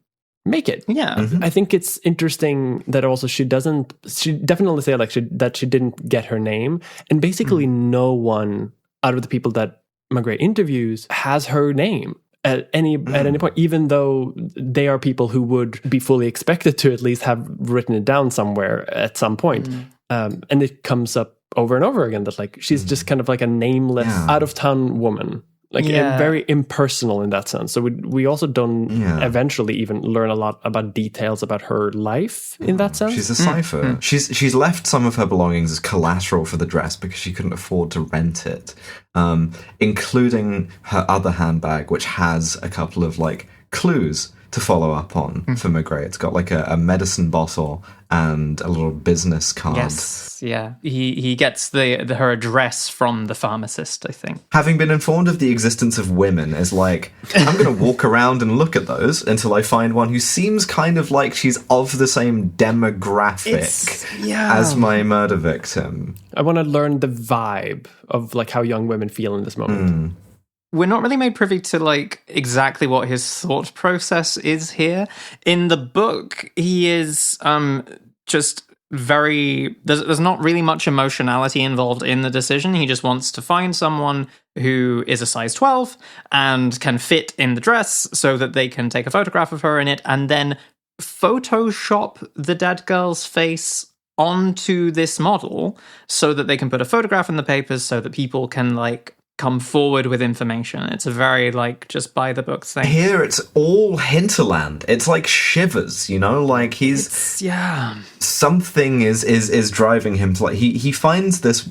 make it. Yeah. I think it's interesting that also she definitely say like that she didn't get her name, and basically no one out of the people that Maigret interviews has her name at any point, even though they are people who would be fully expected to at least have written it down somewhere at some point. And it comes up over and over again that like she's just kind of like a nameless out of town woman, like very impersonal in that sense. So we also don't eventually even learn a lot about details about her life in that sense. She's a cipher. She's left some of her belongings as collateral for the dress because she couldn't afford to rent it, including her other handbag, which has a couple of like clues to follow up on for Maigret. It's got like a medicine bottle and a little business card. Yes, yeah. He gets her address from the pharmacist, I think. Having been informed of the existence of women is like, I'm going to walk around and look at those until I find one who seems kind of like she's of the same demographic as my murder victim. I want to learn the vibe of like how young women feel in this moment. We're not really made privy to like exactly what his thought process is here. In the book, he is just very... There's not really much emotionality involved in the decision. He just wants to find someone who is a size 12 and can fit in the dress so that they can take a photograph of her in it and then Photoshop the dead girl's face onto this model so that they can put a photograph in the papers so that people can like come forward with information. It's a very like just by the book thing. Here it's all hinterland. It's like Shivers, like he's something is driving him to like he finds this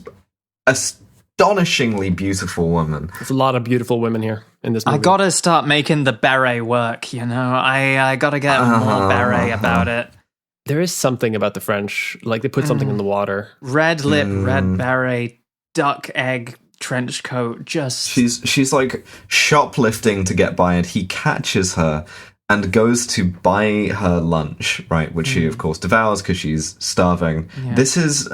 astonishingly beautiful woman. There's a lot of beautiful women here in this movie. I gotta start making the beret work, you know? I gotta get more beret about it. There is something about the French, like they put something in the water. Red lip, red beret, duck egg trench coat, just... She's like shoplifting to get by, and he catches her and goes to buy her lunch, right? Which she, of course, devours because she's starving. Yeah. This is,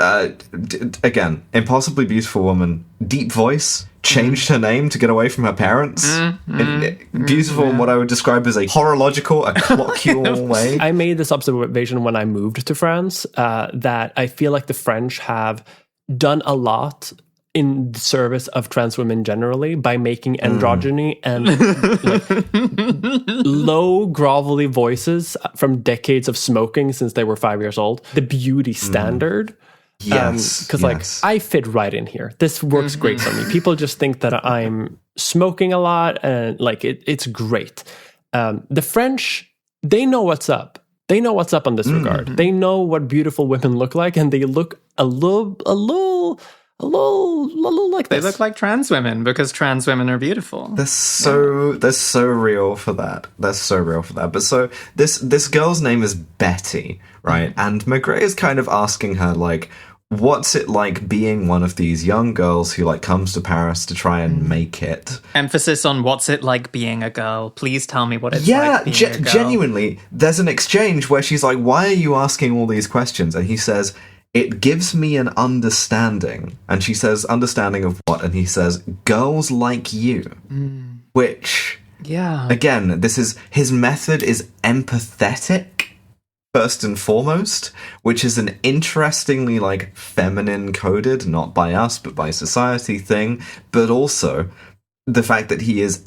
again, impossibly beautiful woman. Deep voice. Changed her name to get away from her parents. Beautiful in what I would describe as a horological, a clockual way. I made this observation when I moved to France, that I feel like the French have done a lot in the service of trans women generally by making androgyny and low grovelly voices from decades of smoking since they were 5 years old the beauty standard. Yes, because like I fit right in here. This works great for me. People just think that I'm smoking a lot, and like it's great. The French, they know what's up. They know what's up on this regard. They know what beautiful women look like, and they look a little like they this. look like trans women because trans women are beautiful. They're so real for that. They're so real for that. But so this girl's name is Betty, right? And Maigret is kind of asking her like, what's it like being one of these young girls who like comes to Paris to try and make it? Emphasis on what's it like being a girl. Please tell me what it's like being a girl. Genuinely, there's an exchange where she's like, why are you asking all these questions? And he says, it gives me an understanding. And she says, understanding of what? And he says, girls like you. Which, again, his method is empathetic. First and foremost, which is an interestingly like feminine coded, not by us but by society thing, but also the fact that he is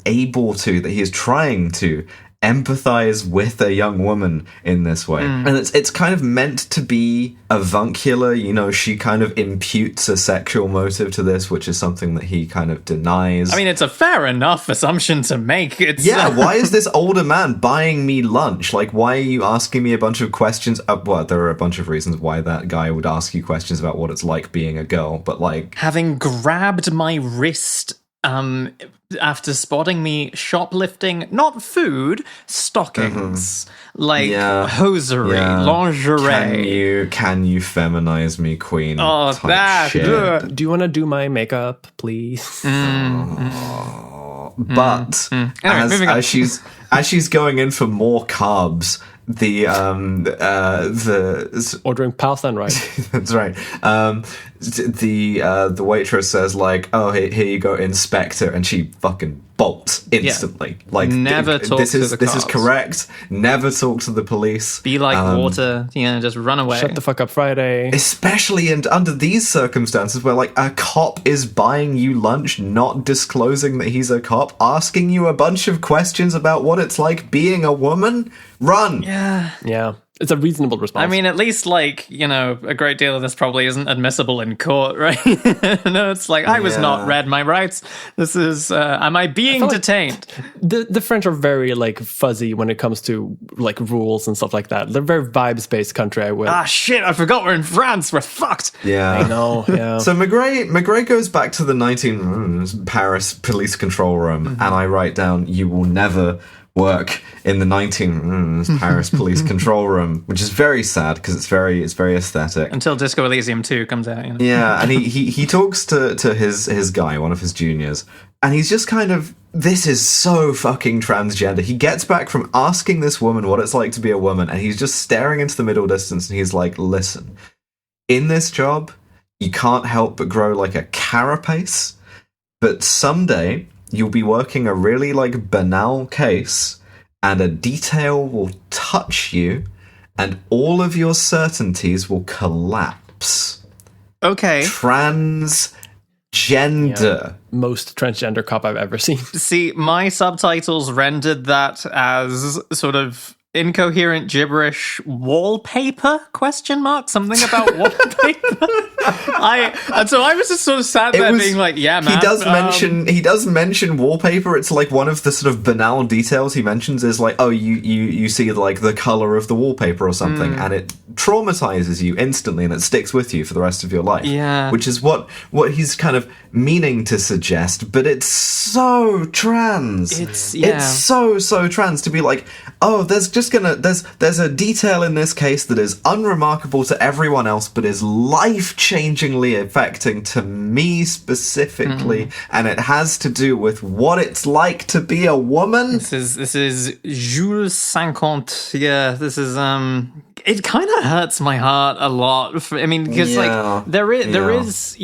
trying to empathize with a young woman in this way. And it's kind of meant to be avuncular, you know, she kind of imputes a sexual motive to this, which is something that he kind of denies. I mean, it's a fair enough assumption to make. Why is this older man buying me lunch? Like, why are you asking me a bunch of questions? Well, there are a bunch of reasons why that guy would ask you questions about what it's like being a girl, but like... Having grabbed my wrist... after spotting me shoplifting, not food, stockings, hosiery, lingerie. Can you feminize me, queen? Oh, that. Do you want to do my makeup, please? But Anyway, as she's going in for more carbs, the ordering pasta and rice. That's right. The waitress says like, "Oh, here you go, inspector," and she fucking bolts instantly. Like, never talk to the cops. This is correct. Never talk to the police. Be like water, just run away. Shut the fuck up, Friday. Especially under these circumstances where like a cop is buying you lunch, not disclosing that he's a cop, asking you a bunch of questions about what it's like being a woman. Run. Yeah. It's a reasonable response. I mean, at least, like, a great deal of this probably isn't admissible in court, right? No, it's like, I was not read my rights. This is, am I being detained? Like the French are very, like, fuzzy when it comes to, like, rules and stuff like that. They're a very vibes-based country, I would. Ah, shit, I forgot we're in France. We're fucked. Yeah. I know, yeah. So Maigret goes back to the Paris police control room, and I write down, you will never... work in the 19 Paris police control room, which is very sad because it's very aesthetic. Until Disco Elysium 2 comes out. You know? Yeah, and he talks to his guy, one of his juniors, and he's just kind of, this is so fucking transgender. He gets back from asking this woman what it's like to be a woman, and he's just staring into the middle distance, and he's like, listen, in this job, you can't help but grow like a carapace, but someday... you'll be working a really, like, banal case, and a detail will touch you, and all of your certainties will collapse. Okay. Transgender. Yeah. Most transgender cop I've ever seen. See, my subtitles rendered that as sort of incoherent gibberish wallpaper, ? Something about wallpaper? And so I was just sort of sat there being like, yeah, man. He does mention wallpaper. It's like one of the sort of banal details he mentions is like, oh, you see like the color of the wallpaper or something, and it traumatizes you instantly, and it sticks with you for the rest of your life. Yeah, which is what he's kind of meaning to suggest, but it's so trans. It's so trans to be like, oh, there's a detail in this case that is unremarkable to everyone else, but is life-changingly affecting to me specifically, and it has to do with what it's like to be a woman. This is Jules 50. Yeah, this is it kind of hurts my heart a lot. Because like there is,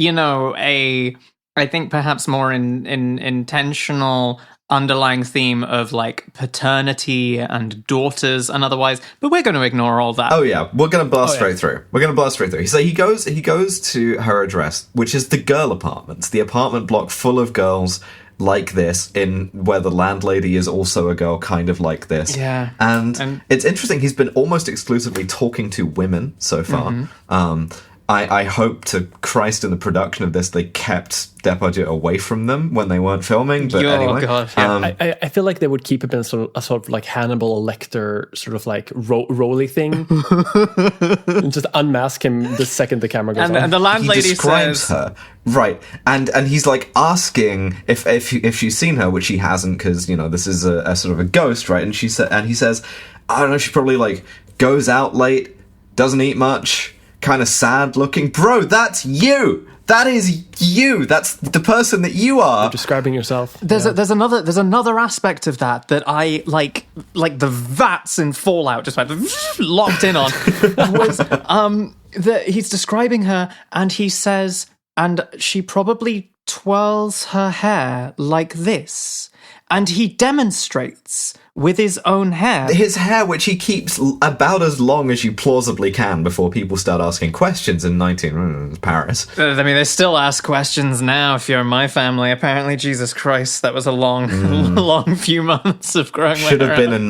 I think perhaps more intentional underlying theme of like paternity and daughters and otherwise, but we're going to ignore all that. Oh yeah, we're going to blast straight through. So he goes to her address, which is the girl apartments, the apartment block full of girls like this, in where the landlady is also a girl kind of like this. Yeah. And it's interesting, he's been almost exclusively talking to women so far. I hope to Christ in the production of this they kept Depardieu away from them when they weren't filming. But anyway, God. I feel like they would keep him in a sort of like Hannibal Lecter sort of like roly thing, and just unmask him the second the camera goes on. And the landlady he describes her right, and he's like asking if she's seen her, which she hasn't, because this is a sort of a ghost, right? And he says, I don't know, she probably like goes out late, doesn't eat much. Kind of sad looking. Bro, that's you. That is you. That's the person that you are. You're describing yourself. There's another aspect of that I like the vats in Fallout just went locked in on was that he's describing her and he says, and she probably twirls her hair like this, and he demonstrates with his own hair. His hair, which he keeps about as long as you plausibly can before people start asking questions in Paris. They still ask questions now if you're in my family. Apparently, Jesus Christ, that was a long few months of growing my hair. Should have been in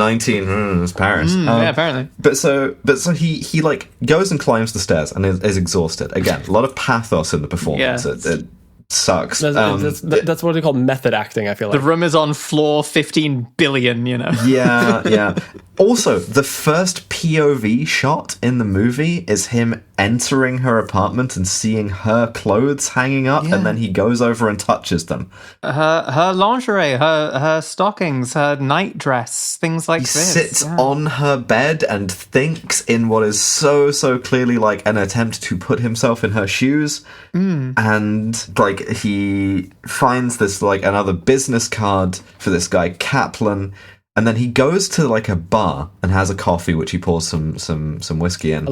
Paris. Yeah, apparently. But so he like goes and climbs the stairs and is exhausted. Again, a lot of pathos in the performance. Yeah. It sucks. That's what they call method acting, I feel like. The room is on floor 15 billion, Yeah. Also, the first POV shot in the movie is him entering her apartment and seeing her clothes hanging up, and then he goes over and touches them. Her lingerie, her stockings, her night dress, things like this. He sits on her bed and thinks in what is so clearly like an attempt to put himself in her shoes. And like he finds this like another business card for this guy Kaplan. And then he goes to like a bar and has a coffee, which he pours some whiskey in. A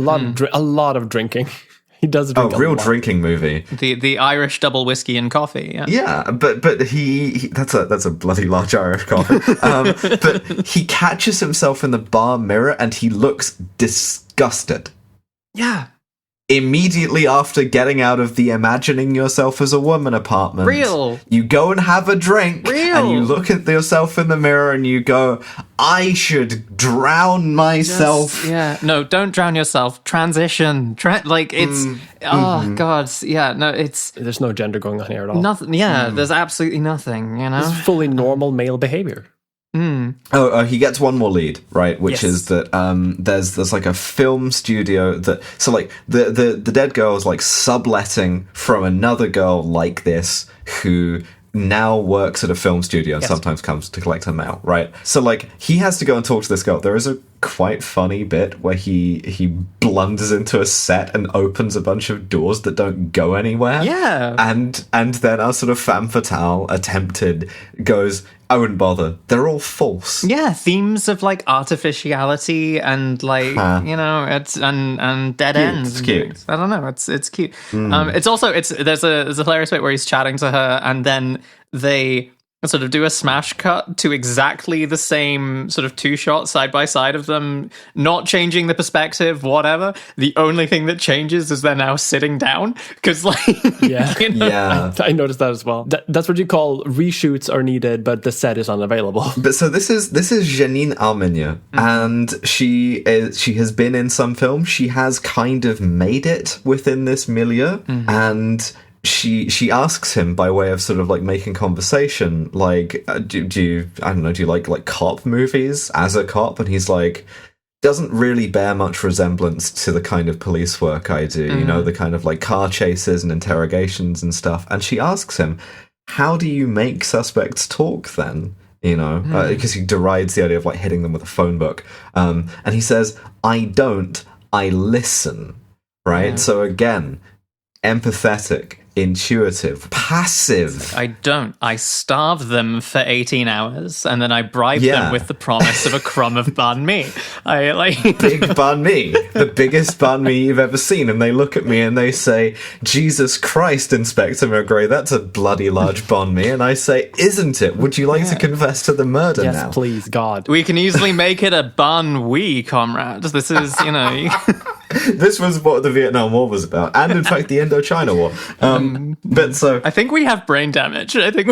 lot of drinking. He does drink. Oh, real drinking movie. The Irish double whiskey and coffee. Yeah, but he that's a bloody large Irish coffee. But he catches himself in the bar mirror and he looks disgusted. Yeah. Immediately after getting out of the imagining yourself as a woman apartment. Real. You go and have a drink. Real. And you look at yourself in the mirror and you go, I should drown myself. No, don't drown yourself. Transition. It's... Oh, God. Yeah, no, it's... There's no gender going on here at all. Nothing. Yeah, there's absolutely nothing, It's fully normal male behavior. He gets one more lead, right? Which is that there's like a film studio that like the dead girl is like subletting from another girl like this who now works at a film studio and sometimes comes to collect her mail, right? So like he has to go and talk to this girl. There is a quite funny bit where he blunders into a set and opens a bunch of doors that don't go anywhere. Yeah. And then our sort of femme fatale attempted goes, I wouldn't bother. They're all false. Yeah, themes of like artificiality and like it's and dead cute. ends. It's cute. I don't know. It's cute. It's also there's a hilarious bit where he's chatting to her and then they sort of do a smash cut to exactly the same sort of two shots side by side of them, not changing the perspective, whatever. The only thing that changes is they're now sitting down, because I noticed that as well. That's what you call reshoots are needed, but the set is unavailable. But so this is Janine Arminia, and she has been in some films. She has kind of made it within this milieu, and she asks him by way of sort of like making conversation, like, do you like cop movies as a cop? And he's like, doesn't really bear much resemblance to the kind of police work I do, you know, the kind of like car chases and interrogations and stuff. And she asks him, how do you make suspects talk then? You know, because he derides the idea of like hitting them with a phone book. And he says, I don't, I listen, right? Yeah. So again, empathetic, intuitive, passive. I don't. I starve them for 18 hours and then I bribe them with the promise of a crumb of banh mi. I like big banh mi, the biggest banh mi you've ever seen, and they look at me and they say, Jesus Christ, Inspector Maigret, that's a bloody large banh mi. And I say, isn't it? Would you like to confess to the murder now? Yes, please, God. We can easily make it a banh mi, comrades. This is, you know... This was what the Vietnam War was about, and in fact the Indochina War. But so I think we have brain damage. I think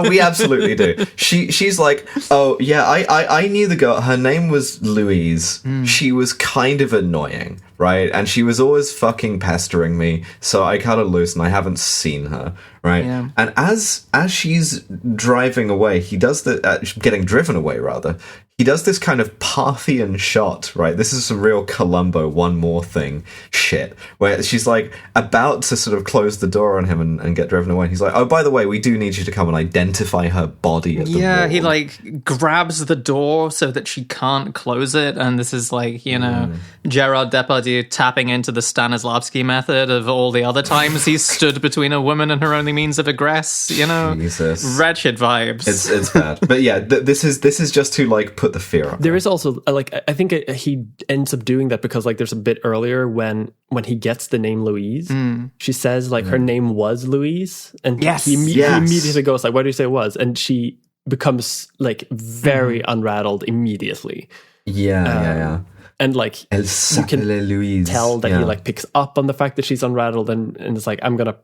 we absolutely do. She's like, oh yeah, I knew the girl. Her name was Louise. She was kind of annoying, right? And she was always fucking pestering me. So I cut her loose, and I haven't seen her, right? Yeah. And as she's driving away, he does getting driven away rather. He does this kind of Parthian shot, right? This is some real Columbo, one more thing shit, where she's like about to sort of close the door on him and get driven away. And he's like, oh, by the way, we do need you to come and identify her body at the wall. He like grabs the door so that she can't close it. And this is like, you know, Gerard Depardieu tapping into the Stanislavski method of all the other times he's stood between a woman and her only means of egress, you know? Jesus. Wretched vibes. It's bad. But yeah, this is just to like put the fear on. There is also like, I think he ends up doing that because like there's a bit earlier when he gets the name Louise, she says like her name was Louise, and he immediately goes like, why do you say it was? And she becomes like very unrattled immediately. Yeah. And like you can Louise. tell that he like picks up on the fact that she's unrattled, and it's like, I'm gonna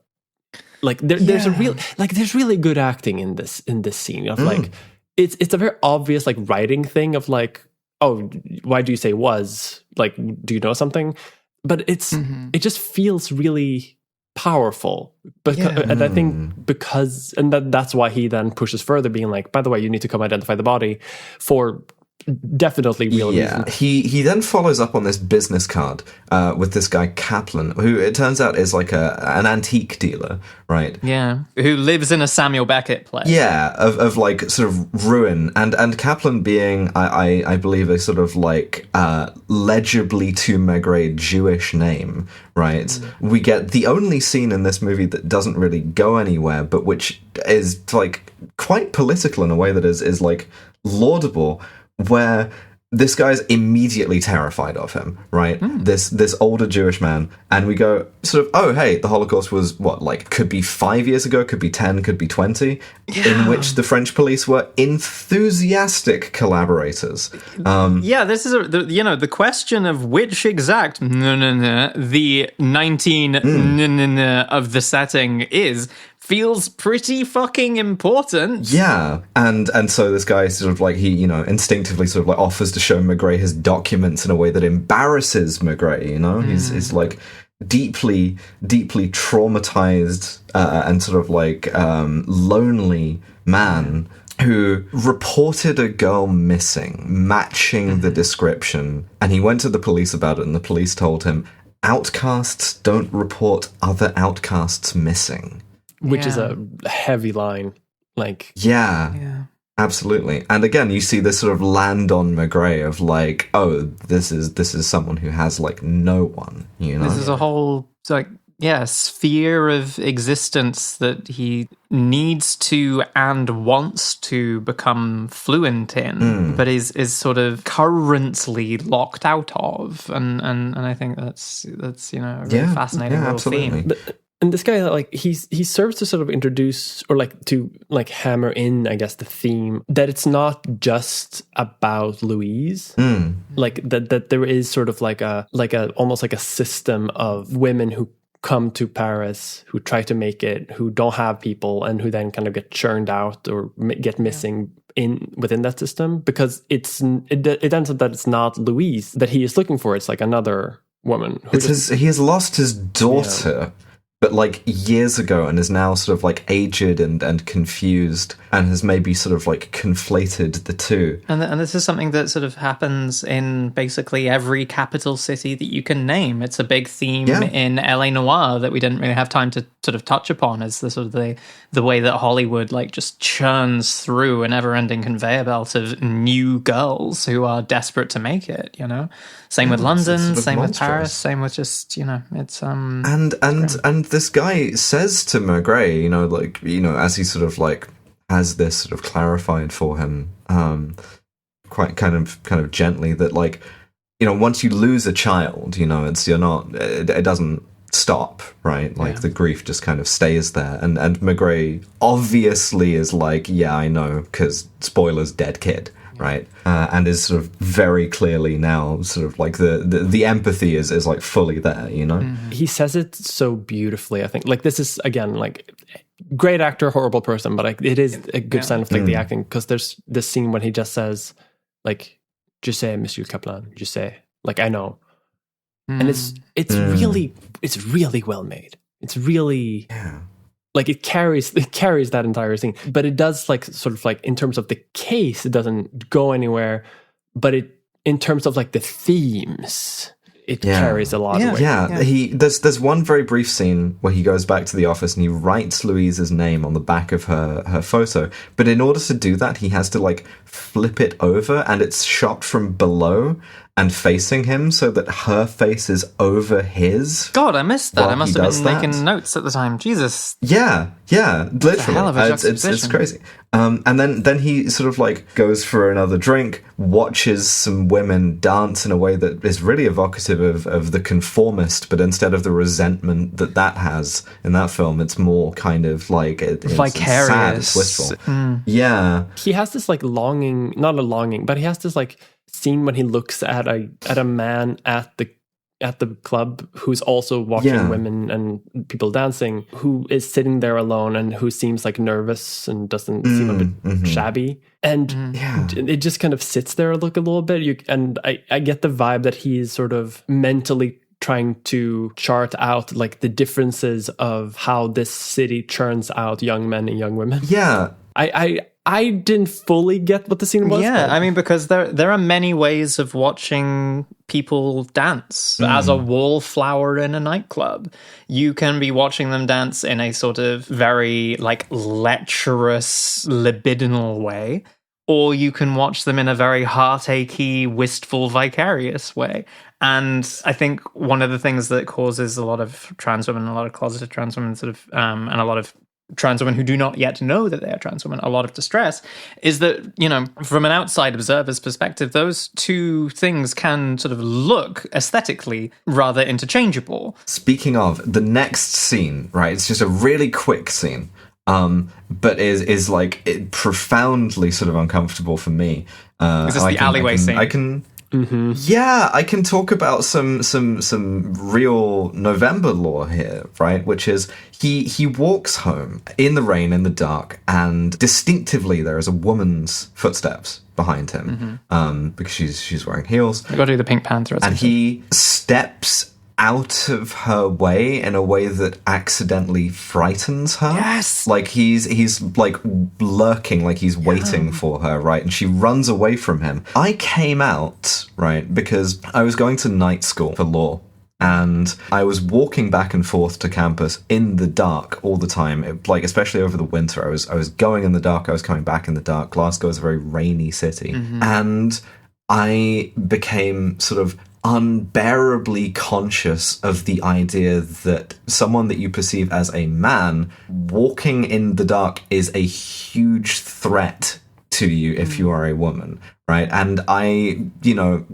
like there's a real like there's really good acting in this scene of like it's a very obvious like writing thing of like, oh, why do you say was? Like, do you know something? But it just feels really powerful. And I think that's why he then pushes further, being like, by the way, you need to come identify the body for definitely real reason. He then follows up on this business card with this guy Kaplan, who it turns out is like an antique dealer, right? Yeah, who lives in a Samuel Beckett place. Yeah, of like sort of ruin, and Kaplan being I believe a sort of like legibly to Maigret Jewish name, right? We get the only scene in this movie that doesn't really go anywhere, but which is like quite political in a way that is like laudable, where this guy's immediately terrified of him, right? This older Jewish man, and we go sort of, oh, hey, the Holocaust was what, like, could be 5 years ago, could be 10, could be 20, in which the French police were enthusiastic collaborators. This is the question of which exact the 19 of the setting feels pretty fucking important. Yeah, and so this guy sort of like, he, you know, instinctively sort of like offers to show Maigret his documents in a way that embarrasses Maigret, you know? He's like deeply traumatized and sort of like lonely man who reported a girl missing, matching the description, and he went to the police about it, and the police told him, outcasts don't report other outcasts missing. Which is a heavy line. Like, yeah, absolutely. And again, you see this sort of land on Maigret of like, oh, this is someone who has like no one, you know? This is a whole like sphere of existence that he needs to and wants to become fluent in, but is sort of currently locked out of, and I think that's you know a really fascinating little theme. And this guy, like, he serves to sort of introduce, or like to like hammer in, I guess, the theme that it's not just about Louise. Like that there is sort of like a almost like a system of women who come to Paris, who try to make it, who don't have people, and who then kind of get churned out or get missing within that system, because it ends up that it's not Louise that he is looking for. It's like another woman. He has lost his daughter. Yeah. But like years ago, and is now sort of like aged and confused, and has maybe sort of like conflated the two. And this is something that sort of happens in basically every capital city that you can name. It's a big theme in LA Noire that we didn't really have time to sort of touch upon, is the sort of the way that Hollywood like just churns through a never-ending conveyor belt of new girls who are desperate to make it, you know? Same with London, sort of same monstrous. With Paris, same with just, you know, it's And this guy says to Maigret, you know, like, you know, as he sort of like has this sort of clarified for him, quite kind of gently, that like, you know, once you lose a child, you know, it doesn't stop, right? Like the grief just kind of stays there. And Maigret obviously is like, yeah, I know, because spoilers, dead kid. Right, and is sort of very clearly now sort of like the empathy is like fully there, you know. He says it so beautifully. I think like this is again like great actor, horrible person, but like it is a good sign of like the acting, because there's this scene when he just says like, "Je sais, Monsieur Kaplan, je sais," like I know, and it's really well made. It's really. Yeah. Like it carries that entire thing, but it does like sort of like in terms of the case, it doesn't go anywhere. But in terms of like the themes, it carries a lot of weight. Yeah. There's one very brief scene where he goes back to the office and he writes Louise's name on the back of her photo. But in order to do that, he has to like flip it over, and it's shot from below and facing him so that her face is over his. God, I missed that. I must have been making notes at the time. Jesus. Yeah, literally. A hell of a juxtaposition. It's crazy. And then he sort of like goes for another drink, watches some women dance in a way that is really evocative of the conformist, but instead of the resentment that has in that film, it's more kind of like it's vicarious. Sad, it's wistful. Yeah. He has this like longing, not a longing, but he has this like scene when he looks at a man at the club who's also watching women and people dancing, who is sitting there alone and who seems like nervous and doesn't seem a bit shabby, and it just kind of sits there a little bit. And I get the vibe that he's sort of mentally trying to chart out like the differences of how this city churns out young men and young women. Yeah. I didn't fully get what the scene was. Yeah, I mean, because there are many ways of watching people dance. As a wallflower in a nightclub, you can be watching them dance in a sort of very like lecherous, libidinal way, or you can watch them in a very heartachy, wistful, vicarious way. And I think one of the things that causes a lot of trans women, a lot of closeted trans women, sort of, and a lot of trans women who do not yet know that they are trans women, a lot of distress, is that, you know, from an outside observer's perspective, those two things can sort of look aesthetically rather interchangeable. Speaking of, the next scene, right, it's just a really quick scene, but is like profoundly sort of uncomfortable for me. Is this the alleyway scene? I can talk about some real November lore here, right? Which is he walks home in the rain, in the dark, and distinctively there is a woman's footsteps behind him, because she's wearing heels. I got to do the Pink Panther, and he steps out of her way in a way that accidentally frightens her. Yes! Like he's like lurking, like he's waiting for her, right? And she runs away from him. I came out, right, because I was going to night school for law. And I was walking back and forth to campus in the dark all the time, like especially over the winter. I was going in the dark, I was coming back in the dark. Glasgow is a very rainy city. And I became sort of unbearably conscious of the idea that someone that you perceive as a man walking in the dark is a huge threat to you if you are a woman, right? And I, you know,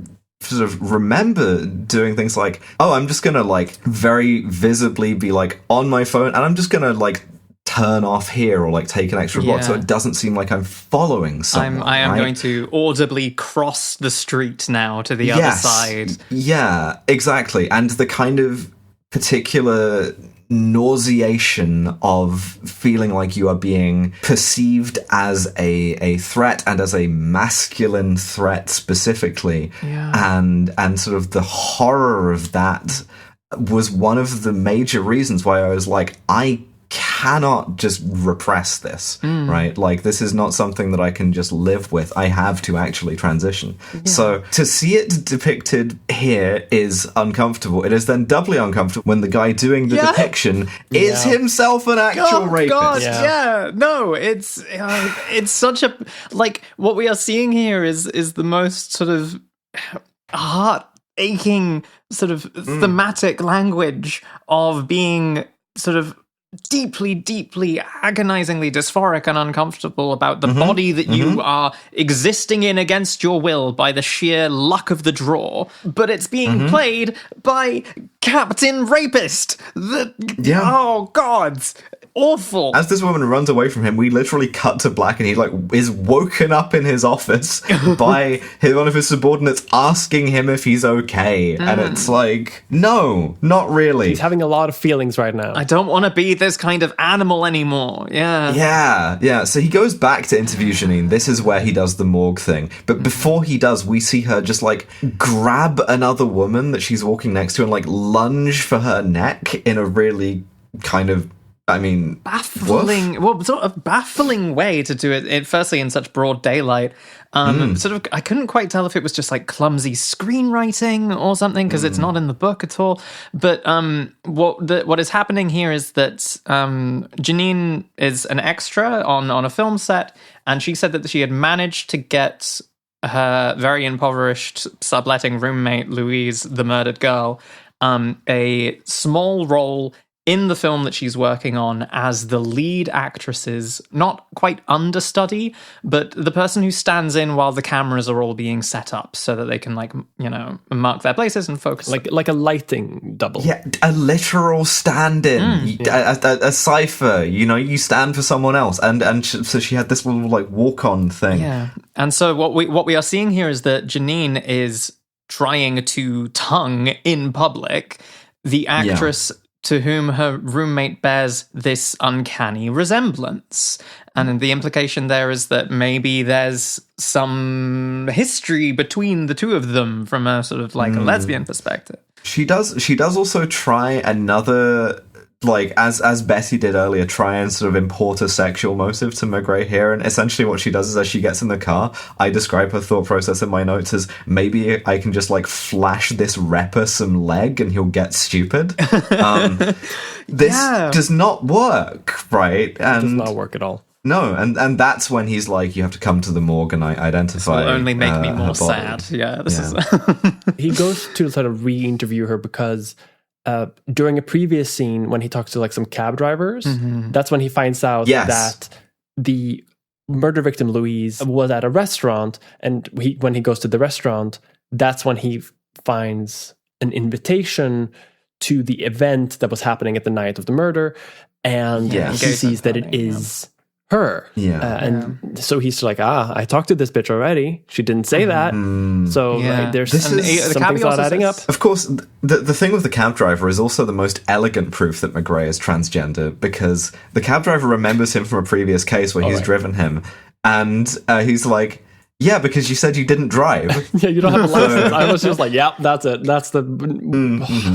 sort of remember doing things like, oh, I'm just gonna like very visibly be like on my phone, and I'm just gonna like turn off here or like take an extra block so it doesn't seem like I'm following someone. I am right? going to audibly cross the street now to the other side. Yeah, exactly. And the kind of particular nauseation of feeling like you are being perceived as a threat, and as a masculine threat specifically, and sort of the horror of that was one of the major reasons why I was like, I cannot just repress this, right? Like, this is not something that I can just live with. I have to actually transition. So to see it depicted here is uncomfortable. It is then doubly uncomfortable when the guy doing the depiction is himself an actual rapist. God, no, it's such a, like, what we are seeing here is the most sort of heart-aching sort of thematic language of being sort of deeply agonizingly dysphoric and uncomfortable about the body that you are existing in against your will by the sheer luck of the draw, but it's being played by Captain Rapist. Oh God, awful. As this woman runs away from him, we literally cut to black, and he like is woken up in his office by one of his subordinates asking him if he's okay, and it's like, no, not really. He's having a lot of feelings right now. I don't want to be this kind of animal anymore. Yeah. So he goes back to interview Janine. This is where he does the morgue thing. But before he does, we see her just like grab another woman that she's walking next to and like lunge for her neck in a really kind of, I mean, baffling. Well, sort of baffling way to do it. Firstly, in such broad daylight. Sort of, I couldn't quite tell if it was just like clumsy screenwriting or something, because it's not in the book at all. But what is happening here is that Janine is an extra on a film set, and she said that she had managed to get her very impoverished subletting roommate Louise, the murdered girl, a small role in the film that she's working on as the lead actress's, not quite understudy, but the person who stands in while the cameras are all being set up so that they can, like, you know, mark their places and focus. Like a lighting double. Yeah, a literal stand-in, a cipher, you know, you stand for someone else. And so she had this little, like, walk-on thing. Yeah, and so what we are seeing here is that Janine is trying to tongue in public the actress to whom her roommate bears this uncanny resemblance. And the implication there is that maybe there's some history between the two of them from a sort of like a lesbian perspective. She does also try another, like, as Betty did earlier, try and sort of import a sexual motive to Maigret here. And essentially what she does is, as she gets in the car, I describe her thought process in my notes as, maybe I can just, like, flash this repper some leg and he'll get stupid. This does not work, right? And it does not work at all. No, and that's when he's like, you have to come to the morgue and identify. This will only make me more body. sad. Yeah, this is... He goes to sort of re-interview her because during a previous scene when he talks to like some cab drivers, that's when he finds out that the murder victim Louise was at a restaurant, and when he goes to the restaurant, that's when he finds an invitation to the event that was happening at the night of the murder, and he sees that it is her. And so he's like, I talked to this bitch already. She didn't say that. So there's something's not adding up. Of course, the thing with the cab driver is also the most elegant proof that Maigret is transgender, because the cab driver remembers him from a previous case where he's driven him, and he's like, yeah, because you said you didn't drive. You don't have a license. I was just like, that's it. That's the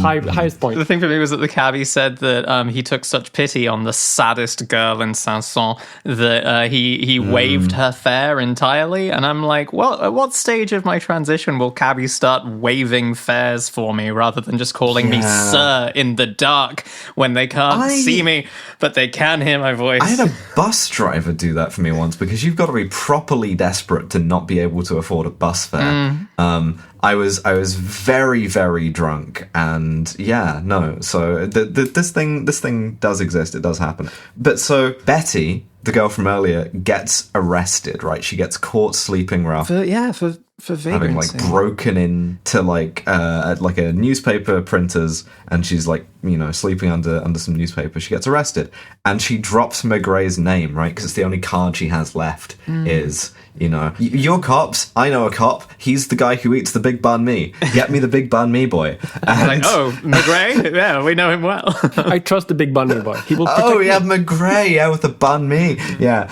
highest point. The thing for me was that the cabbie said that he took such pity on the saddest girl in Simpsons that he waived her fare entirely. And I'm like, well, at what stage of my transition will cabbies start waiving fares for me rather than just calling me sir in the dark when they can't see me, but they can hear my voice? I had a bus driver do that for me once, because you've got to be properly desperate to not be able to afford a bus fare. I was very, very drunk, and so this thing does exist. It does happen. But so Betty, the girl from earlier, gets arrested, right? She gets caught sleeping rough. For For having vagrancy. like broken into like a newspaper printer's, and she's like, you know, sleeping under some newspaper. She gets arrested, and she drops Maigret's name, right? Because it's the only card she has left. Is, you know, you're cops. I know a cop. He's the guy who eats the big banh mi. Get me the big banh mi boy. And Like, oh, Maigret? Yeah, we know him well. I trust the big bunny boy. He will protect oh me. yeah, Maigret, yeah, with the banh mi, yeah.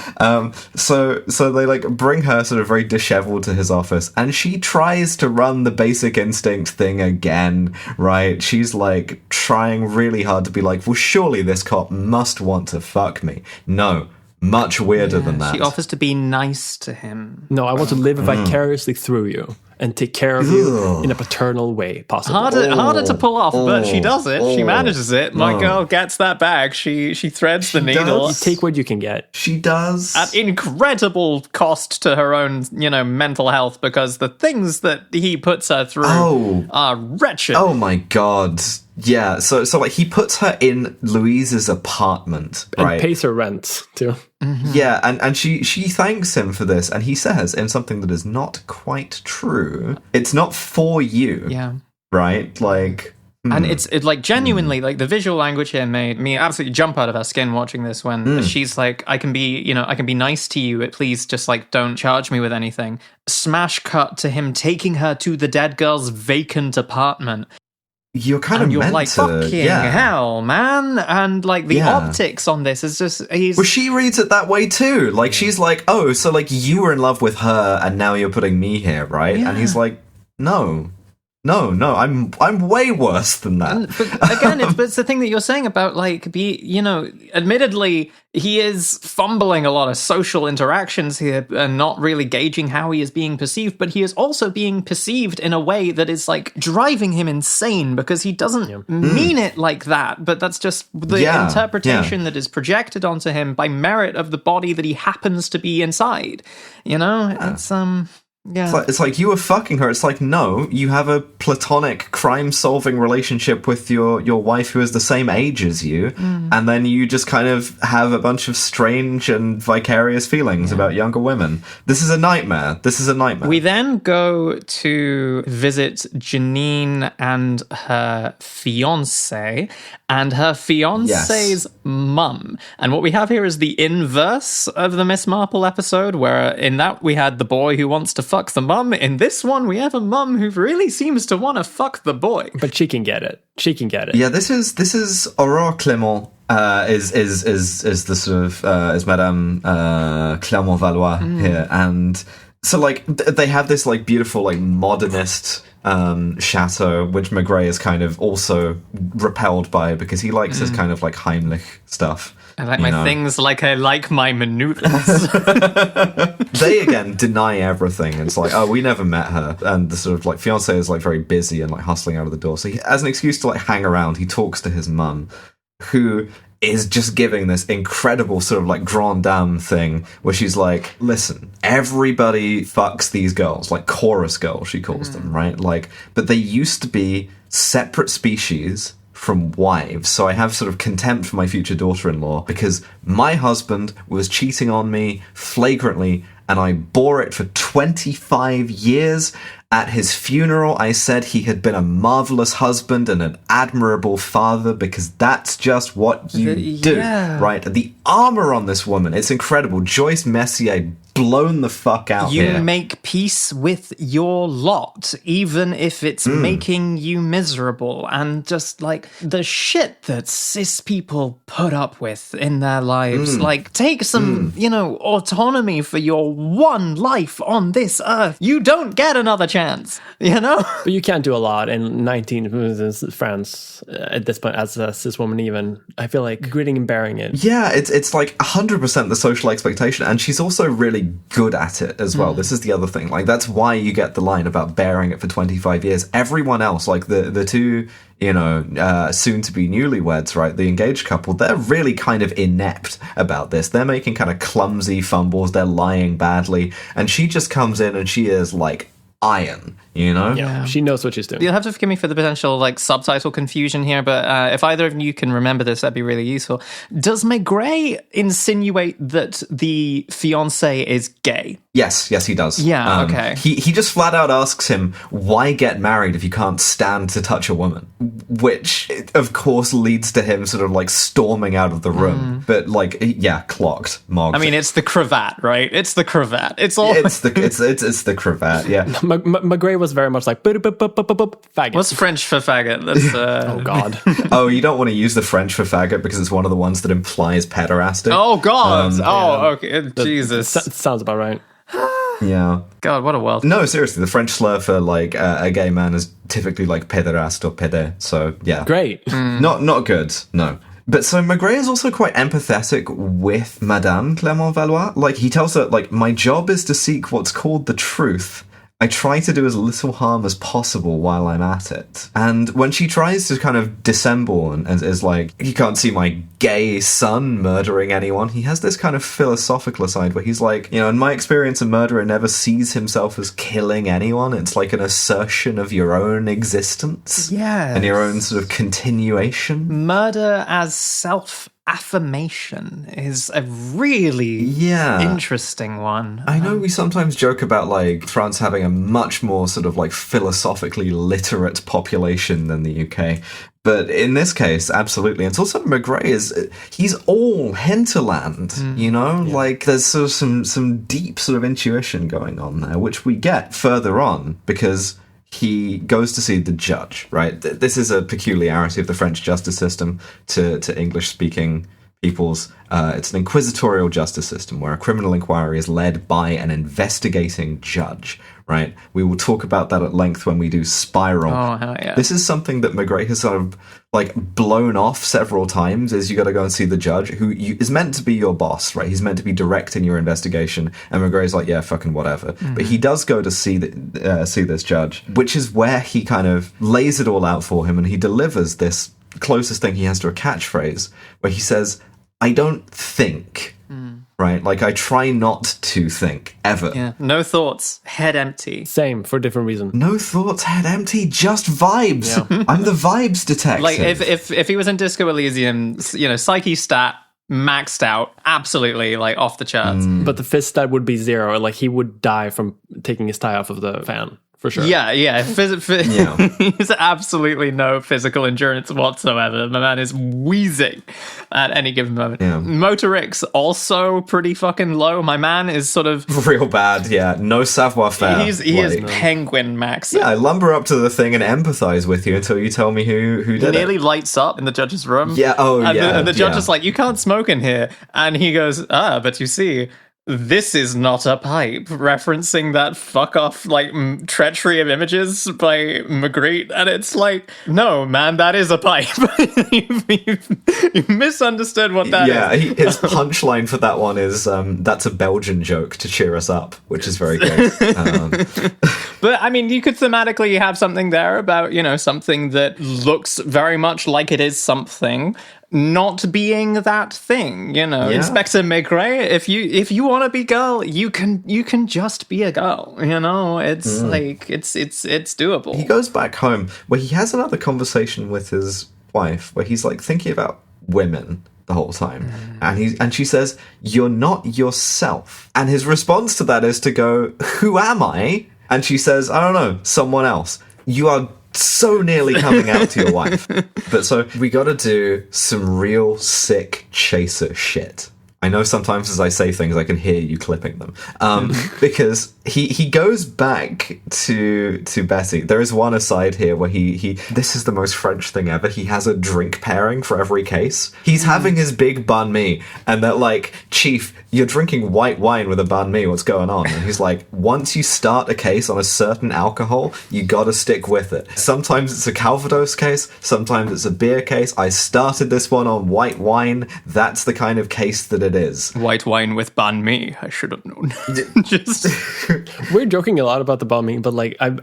So they like bring her sort of very disheveled to his office, and she tries to run the Basic Instinct thing again, right? She's like trying really hard to be like, well, surely this cop must want to fuck me. No, much weirder than that. She offers to be nice to him. No, I want to live vicariously through you and take care of you in a paternal way, possible. Harder to pull off, but she does it. She manages it. My girl gets that bag. She threads the needle. You take what you can get. She does. At incredible cost to her own, you know, mental health, because the things that he puts her through are wretched. Oh my god. Yeah, so like he puts her in Louise's apartment, right? And pays her rent, too. Mm-hmm. Yeah, and she thanks him for this, and he says in something that is not quite true, it's not for you. Yeah. Right? Like... And it's like genuinely, like the visual language here made me absolutely jump out of her skin watching this when she's like, I can be nice to you, but please just like don't charge me with anything. Smash cut to him taking her to the dead girl's vacant apartment. You're kind of meant like, to... fucking hell, man. And like the optics on this is just... Well, she reads it that way too. Like she's like, oh, so like you were in love with her and now you're putting me here, right? Yeah. And he's like, no, I'm way worse than that. But again, it's the thing that you're saying about like admittedly he is fumbling a lot of social interactions here and not really gauging how he is being perceived, but he is also being perceived in a way that is like driving him insane because he doesn't mean it like that, but that's just the interpretation that is projected onto him by merit of the body that he happens to be inside. You know, it's yeah. It's like you were fucking her. It's like, no, you have a platonic crime-solving relationship with your wife who is the same age as you, and then you just kind of have a bunch of strange and vicarious feelings about younger women. This is a nightmare. We then go to visit Janine and her fiancé, and her fiancé's mum. And what we have here is the inverse of the Miss Marple episode, where in that we had the boy who wants to fuck the mum. In this one, we have a mum who really seems to want to fuck the boy. But she can get it. Yeah, this is Aurore Clément. Is the sort of is Madame Clermont Valois here, and so like they have this like beautiful like modernist chateau, which Maigret is kind of also repelled by because he likes his kind of like Heimlich stuff. I like my things like I like my minutes. They again deny everything. It's like, oh, we never met her, and the sort of like fiance is like very busy and like hustling out of the door. So he, as an excuse to like hang around, he talks to his mum, who is just giving this incredible sort of like grande dame thing where she's like, listen, everybody fucks these girls, like chorus girls, she calls them, right? Like, but they used to be separate species from wives, so I have sort of contempt for my future daughter-in-law because my husband was cheating on me flagrantly and I bore it for 25 years. At his funeral, I said he had been a marvelous husband and an admirable father because that's just what you do, right? The armor on this woman, it's incredible. Joyce Messier blown the fuck out you here. make peace with your lot, even if it's making you miserable. And just like the shit that cis people put up with in their lives. Like, take some, autonomy for your one life on this earth. You don't get another chance, you know? But you can't do a lot in 19 France at this point as a cis woman even. I feel like gritting and bearing it. Yeah, it's like 100% the social expectation, and she's also really good at it as well. This is the other thing. Like, that's why you get the line about bearing it for 25 years. Everyone else, like the two, soon-to-be newlyweds, right, the engaged couple, they're really kind of inept about this. They're making kind of clumsy fumbles. They're lying badly. And she just comes in and she is like iron. you know? Yeah, she knows what she's doing. You'll have to forgive me for the potential subtitle confusion here, but if either of you can remember this, that'd be really useful. Does Maigret insinuate that the fiancé is gay? Yes, he does. Yeah, okay. He just flat out asks him, why get married if you can't stand to touch a woman? Which, of course, leads to him sort of storming out of the room. But clocked, mogged. I mean, it's the cravat, right? It's the cravat. It's all. It's the cravat. Yeah. Maigret was very much like faggot. What's French for faggot? That's oh God. Oh, you don't want to use the French for faggot because it's one of the ones that implies pederasty. Oh God. Okay. Jesus. Sounds about right. Yeah. God, what a world. No, seriously, the French slur for a gay man is typically pederast or pede. So yeah, great. Not good. No. But so Maigret is also quite empathetic with Madame Clément Valois. He tells her, my job is to seek what's called the truth. I try to do as little harm as possible while I'm at it. And when she tries to kind of dissemble and is like, you can't see my gay son murdering anyone, he has this kind of philosophical aside where he's like, in my experience, a murderer never sees himself as killing anyone. It's like an assertion of your own existence. Yeah. And your own sort of continuation. Murder as self-affirmation is a really interesting one. I know we sometimes joke about France having a much more sort of philosophically literate population than the UK. But in this case, absolutely. And it's also Maigret he's all hinterland, there's sort of some deep sort of intuition going on there, which we get further on because he goes to see the judge, right? This is a peculiarity of the French justice system to English-speaking peoples. It's an inquisitorial justice system where a criminal inquiry is led by an investigating judge, right? We will talk about that at length when we do Spiral. Oh, hell yeah. This is something that Maigret has sort of blown off several times, is you got to go and see the judge who is meant to be your boss, right? He's meant to be directing your investigation, and Maigret's like, yeah, fucking whatever. Mm-hmm. But he does go to see this judge, which is where he kind of lays it all out for him, and he delivers this closest thing he has to a catchphrase where he says, I don't think, right? I try not to think, ever. Yeah. No thoughts, head empty. Same, for different reasons. No thoughts, head empty, just vibes. Yeah. I'm the vibes detective. If he was in Disco Elysium, psyche stat, maxed out, absolutely, off the charts. But the fist stat would be 0, he would die from taking his tie off of the fan. For sure. Yeah. He's absolutely no physical endurance whatsoever. The man is wheezing at any given moment. Yeah. Motorics also pretty fucking low. My man is sort of real bad. Yeah, no savoir-faire. He is penguin max. Yeah, I lumber up to the thing and empathize with you until you tell me who did it. He nearly lights up in the judge's room. Yeah. Oh, and the judge is like, you can't smoke in here, and he goes, but you see, this is not a pipe, referencing that fuck off treachery of images by Maigret, and it's no man, that is a pipe. You've misunderstood what that is. Yeah, his punchline for that one is that's a Belgian joke to cheer us up, which is very good. But I mean, you could thematically have something there about something that looks very much like it is something not being that thing, Inspector Maigret, if you want to be girl, you can just be a girl, it's it's doable. He goes back home where he has another conversation with his wife where he's thinking about women the whole time, and she says, you're not yourself, and his response to that is to go, who am I? And she says, I don't know, someone else. You are so nearly coming out to your wife. But so we got to do some real sick chaser shit. I know sometimes as I say things, I can hear you clipping them. Because he goes back to Betty. There is one aside here where he this is the most French thing ever. He has a drink pairing for every case. He's having his big banh mi, and they're like, Chief, you're drinking white wine with a banh mi. What's going on? And he's like, once you start a case on a certain alcohol, you gotta stick with it. Sometimes it's a Calvados case. Sometimes it's a beer case. I started this one on white wine. That's the kind of case that it is. White wine with banh mi. I should have known. We're joking a lot about the banh mi, but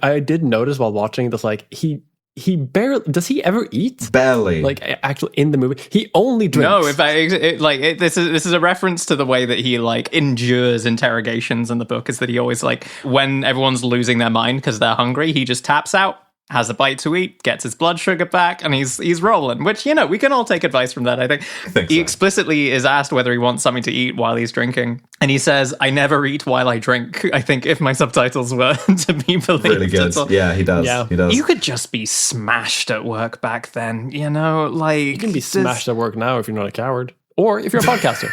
I did notice while watching this, he he barely does he ever eat? Barely. Like actually in the movie, he only drinks. No, this is a reference to the way that he like endures interrogations in the book. Is that he always like when everyone's losing their mind because they're hungry, he just taps out, has a bite to eat, gets his blood sugar back, and he's rolling. Which, you know, we can all take advice from that, I think. He explicitly is asked whether he wants something to eat while he's drinking, and he says, "I never eat while I drink," I think, if my subtitles were to be believed. Really good. Yeah, he does. Yeah. He does. You could just be smashed at work back then, you know? Like, you can be smashed at work now if you're not a coward. Or if you're a podcaster.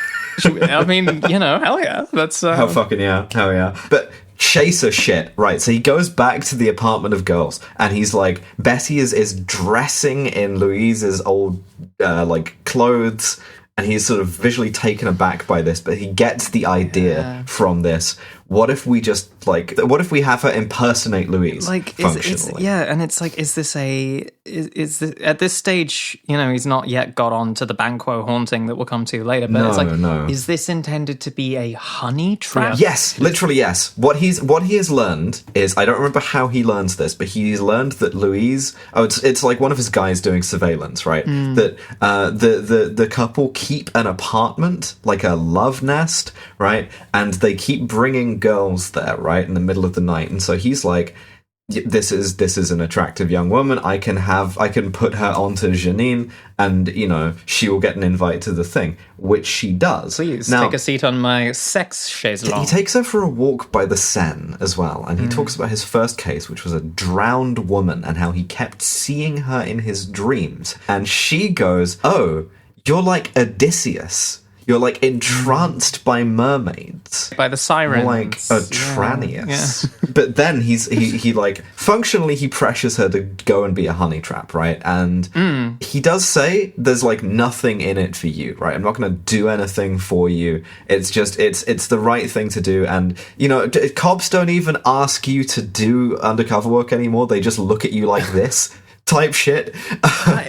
I mean, you know, hell yeah. That's... Hell fucking yeah. Hell yeah. But... Chaser shit, right? So he goes back to the apartment of girls, and he's like, Betty is dressing in Louise's old like clothes, and he's sort of visually taken aback by this, but he gets the idea from this. What if we just what if we have her impersonate Louise? Like, functionally? And it's like, is this at this stage? You know, he's not yet got on to the Banquo haunting that we'll come to later. But no. Is this intended to be a honey trap? Yeah. Yes, literally yes. What he has learned is, I don't remember how he learns this, but he's learned that Louise. Oh, it's like one of his guys doing surveillance, right? That the couple keep an apartment, like a love nest, right? And they keep bringing girls there, right, in the middle of the night, and so he's like, this is an attractive young woman, I can put her onto Janine, and, you know, she will get an invite to the thing, which she does. Please take a seat on my sex chaise longue. He takes her for a walk by the Seine as well, and he talks about his first case, which was a drowned woman, and how he kept seeing her in his dreams, and she goes, "Oh, you're like Odysseus. You're like entranced by mermaids, by the sirens, like a Tranius." Yeah. But then he like functionally he pressures her to go and be a honey trap, right? And he does say there's like nothing in it for you, right? I'm not going to do anything for you. It's just it's the right thing to do, and you know, cops don't even ask you to do undercover work anymore. They just look at you like this. Type shit.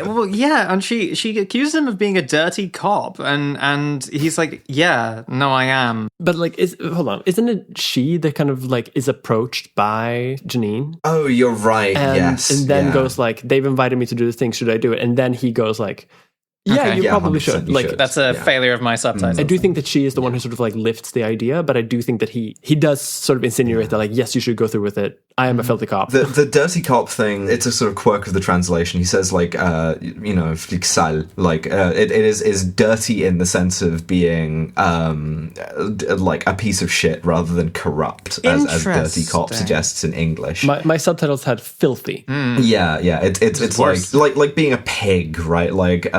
Well, yeah, and she accused him of being a dirty cop, and he's like, "Yeah, no, I am." But like, hold on, isn't it she that kind of like is approached by Janine? Oh, you're right. Yes, and then goes like, "They've invited me to do this thing. Should I do it?" And then he goes like, "Yeah, you probably should." Like, that's a failure of my subtitles. I do think that she is the one who sort of like lifts the idea, but I do think that he does sort of insinuate that like, yes, you should go through with it. I am a filthy cop. The dirty cop thing, it's a sort of quirk of the translation. He says like, you know, sale, like it is dirty in the sense of being like a piece of shit rather than corrupt, as dirty cop suggests in English. My subtitles had filthy. Yeah, it's like being a pig, right? Like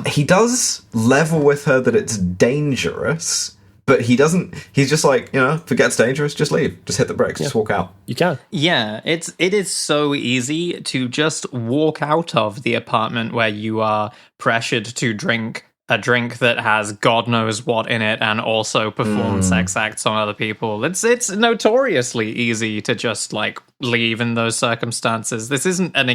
he does level with her that it's dangerous. But he doesn't. He's just like, you know, if it gets dangerous, just leave. Just hit the brakes. Just walk out. You can. Yeah, it is so easy to just walk out of the apartment where you are pressured to drink a drink that has God knows what in it, and also perform sex acts on other people. It's notoriously easy to just like leave in those circumstances. This isn't an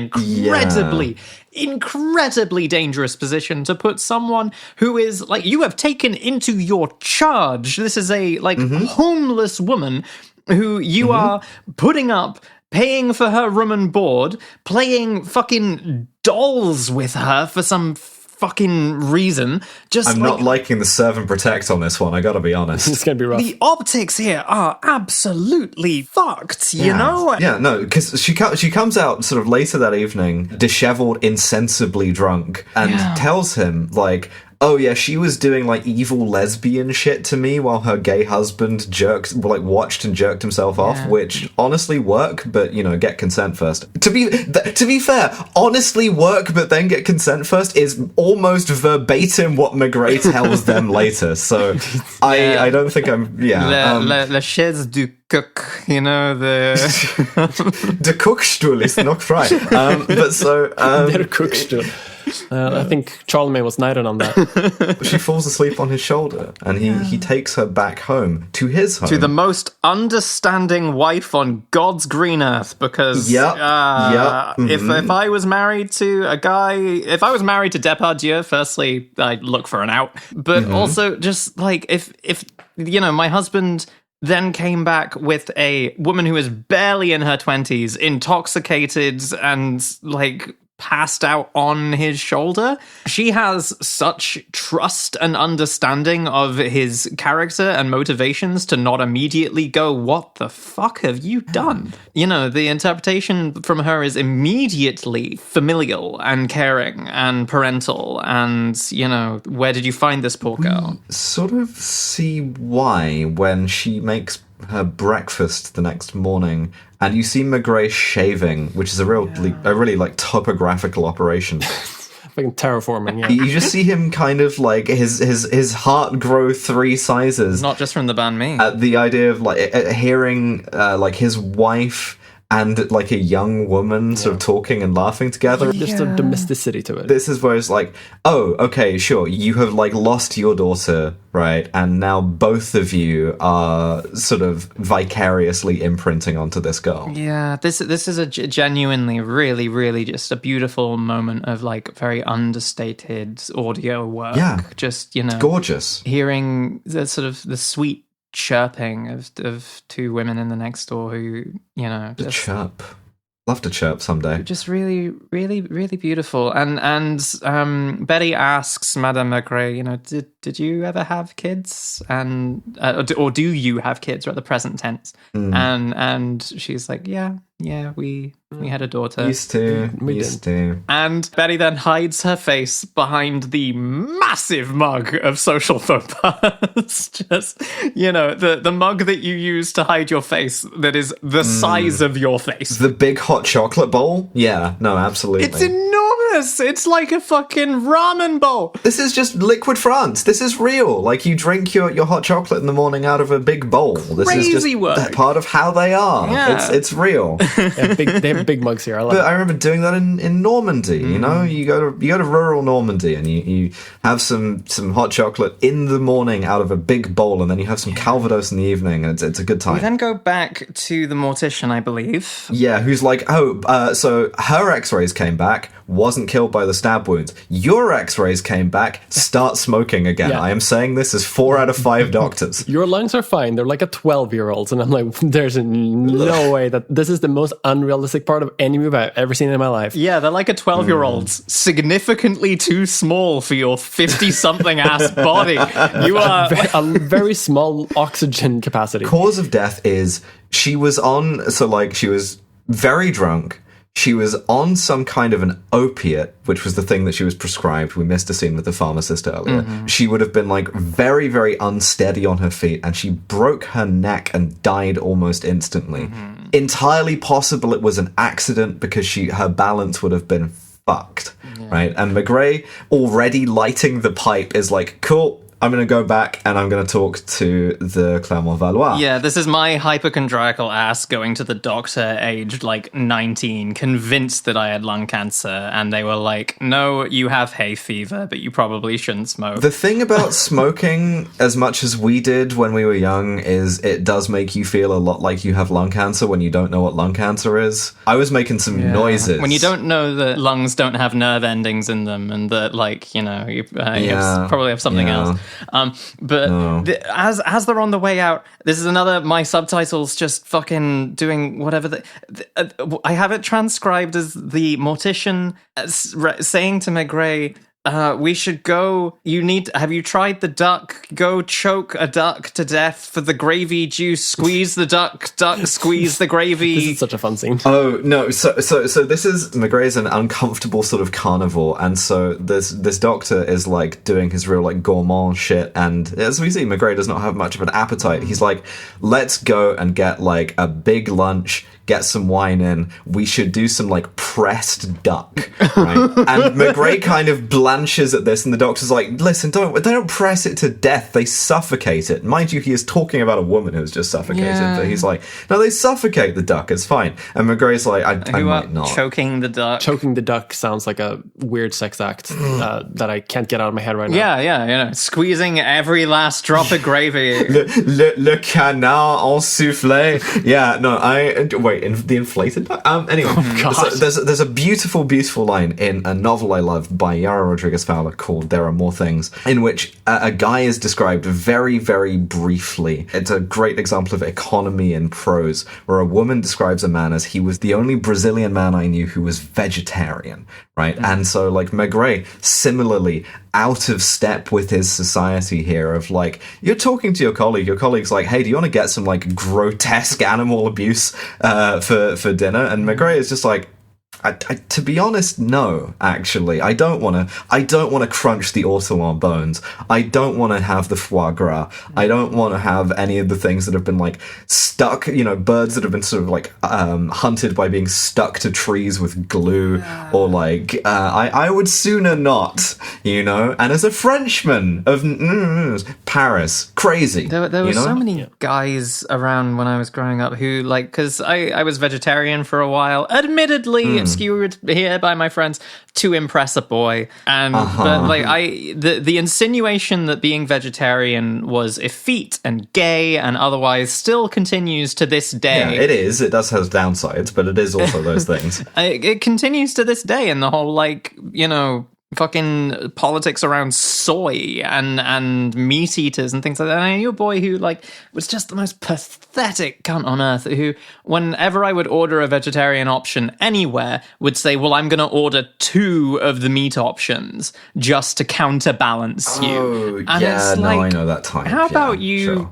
incredibly dangerous position to put someone who is like, you have taken into your charge. This is a like homeless woman who you are putting up, paying for her room and board, playing fucking dolls with her for some fucking reason. I'm not liking the serve and protect on this one, I gotta be honest. It's gonna be rough. The optics here are absolutely fucked, you know? Yeah, no, because she comes out sort of later that evening, disheveled, insensibly drunk, and tells him, like, oh yeah, she was doing like evil lesbian shit to me while her gay husband watched and jerked himself off, which honestly work, but you know, get consent first. To be fair, honestly work but then get consent first is almost verbatim what Maigret tells them later. So I don't think I'm la chaise du cook, you know, the the cookstool is not right. But so der cookstool. I think Charlemagne was knighted on that. She falls asleep on his shoulder, and he takes her back home, to his home. To the most understanding wife on God's green earth, because if I was married to a guy, if I was married to Depardieu, firstly, I'd look for an out. But also, just like, if you know, my husband then came back with a woman who is barely in her 20s, intoxicated and like passed out on his shoulder. She has such trust and understanding of his character and motivations to not immediately go, what the fuck have you done? You know, the interpretation from her is immediately familial and caring and parental and, you know, where did you find this poor girl? Sort of see why when she makes her breakfast the next morning and you see Maigret shaving, which is a really like topographical operation. Fucking terraforming, yeah. You just see him kind of like his heart grow 3 sizes. Not just from the band Me. At the idea of like hearing like his wife and like a young woman sort of talking and laughing together. There's a domesticity to it. This is where it's like, oh, okay, sure, you have like lost your daughter, right? And now both of you are sort of vicariously imprinting onto this girl. Yeah, this is a genuinely, really, really just a beautiful moment of like very understated audio work. Yeah. Just, you know, It's gorgeous. hearing the sort of the sweet chirping of 2 women in the next door who, you know, The just chirp. Love to chirp someday. just really, really, really beautiful. And Betty asks Madame Maigret, you know, did you ever have kids? And or do you have kids? Or at the present tense. And she's like, yeah, we had a daughter. Used to. And Betty then hides her face behind the massive mug of social faux pas. Just, you know, the mug that you use to hide your face that is the size of your face. The big hot chocolate bowl? Yeah, no, absolutely. It's enormous. It's like a fucking ramen bowl. This is just liquid France. This is real. Like, you drink your hot chocolate in the morning out of a big bowl. This is Crazy just work. part of how they are. Yeah. It's real. Yeah, they have big mugs here. I love But it. I remember doing that in Normandy. You know, you go to rural Normandy and you have some hot chocolate in the morning out of a big bowl, and then you have some Calvados in the evening, and it's a good time. We then go back to the mortician, I believe. Yeah, who's like, so her X-rays came back, wasn't killed by the stab wounds. Your X-rays came back, start smoking again. Yeah. I am saying this as 4 out of 5 doctors. Your lungs are fine. They're like a 12-year-old's. And I'm like, there's no way that this is the most unrealistic part of any movie I've ever seen in my life. Yeah, they're like a 12-year-old's. Significantly too small for your 50-something ass body. You are... A very small oxygen capacity. Cause of death is she was very drunk. She was on some kind of an opiate, which was the thing that she was prescribed. We missed a scene with the pharmacist earlier. She would have been like very, very unsteady on her feet, and she broke her neck and died almost instantly. Entirely possible it was an accident because her balance would have been fucked, right? And Maigret, already lighting the pipe, is like, cool, I'm going to go back and I'm going to talk to the Clermont-Valois. Yeah, this is my hypochondriacal ass going to the doctor aged like 19, convinced that I had lung cancer, and they were like, no, you have hay fever, but you probably shouldn't smoke. The thing about smoking, as much as we did when we were young, is it does make you feel a lot like you have lung cancer when you don't know what lung cancer is. I was making some noises. When you don't know that lungs don't have nerve endings in them, and that, like, you know, you probably have something else. As they're on the way out, this is another, my subtitles just fucking doing whatever. I have it transcribed as the mortician saying to Maigret, we should go. Have you tried the duck? Go choke a duck to death for the gravy juice. Squeeze the duck, squeeze the gravy. This is such a fun scene. Oh, no. So this is, Maigret's an uncomfortable sort of carnivore. And so this doctor is like doing his real like gourmand shit. And as we see, Maigret does not have much of an appetite. He's like, let's go and get like a big lunch, get some wine in. We should do some like pressed duck, right? And Maigret kind of blanches at this, and the doctor's like, listen, they don't press it to death, they suffocate it. Mind you, he is talking about a woman who's just suffocated, but he's like, no, they suffocate the duck, it's fine. And Maigret's like, I might not. Choking the duck. Choking the duck sounds like a weird sex act that I can't get out of my head right now. Yeah, you know, squeezing every last drop of gravy. Le canard en soufflé. Yeah, no, wait, in the inflated duck? Anyway, so there's a beautiful line in a novel I love by Yara Rodriguez Rodriguez Fowler called There Are More Things, in which a guy is described very, very briefly. It's a great example of economy in prose, where a woman describes a man as he was the only Brazilian man I knew who was vegetarian, right? And so, like, Maigret, similarly, out of step with his society here of, like, you're talking to your colleague's like, hey, do you want to get some, like, grotesque animal abuse for dinner? And Maigret is just like, to be honest, no, actually. I don't want to crunch the ortolan bones. I don't want to have the foie gras. I don't want to have any of the things that have been, like, stuck, birds that have been sort of, like, hunted by being stuck to trees with glue, or, like, I would sooner not, And as a Frenchman of Paris, crazy. There were so many guys around when I was growing up who, like, because I was vegetarian for a while, admittedly, skewed here by my friends to impress a boy, and but like the insinuation that being vegetarian was effete and gay and otherwise still continues to this day. Yeah, it is. It does have downsides, but it is also those things. It continues to this day, and the whole, like, fucking politics around soy and meat eaters and things like that. And I knew a boy who, like, was just the most pathetic cunt on earth, who, whenever I would order a vegetarian option anywhere, would say, well, I'm going to order 2 of the meat options just to counterbalance you. Oh, and yeah, it's no, like, I know that type. How about you... Sure.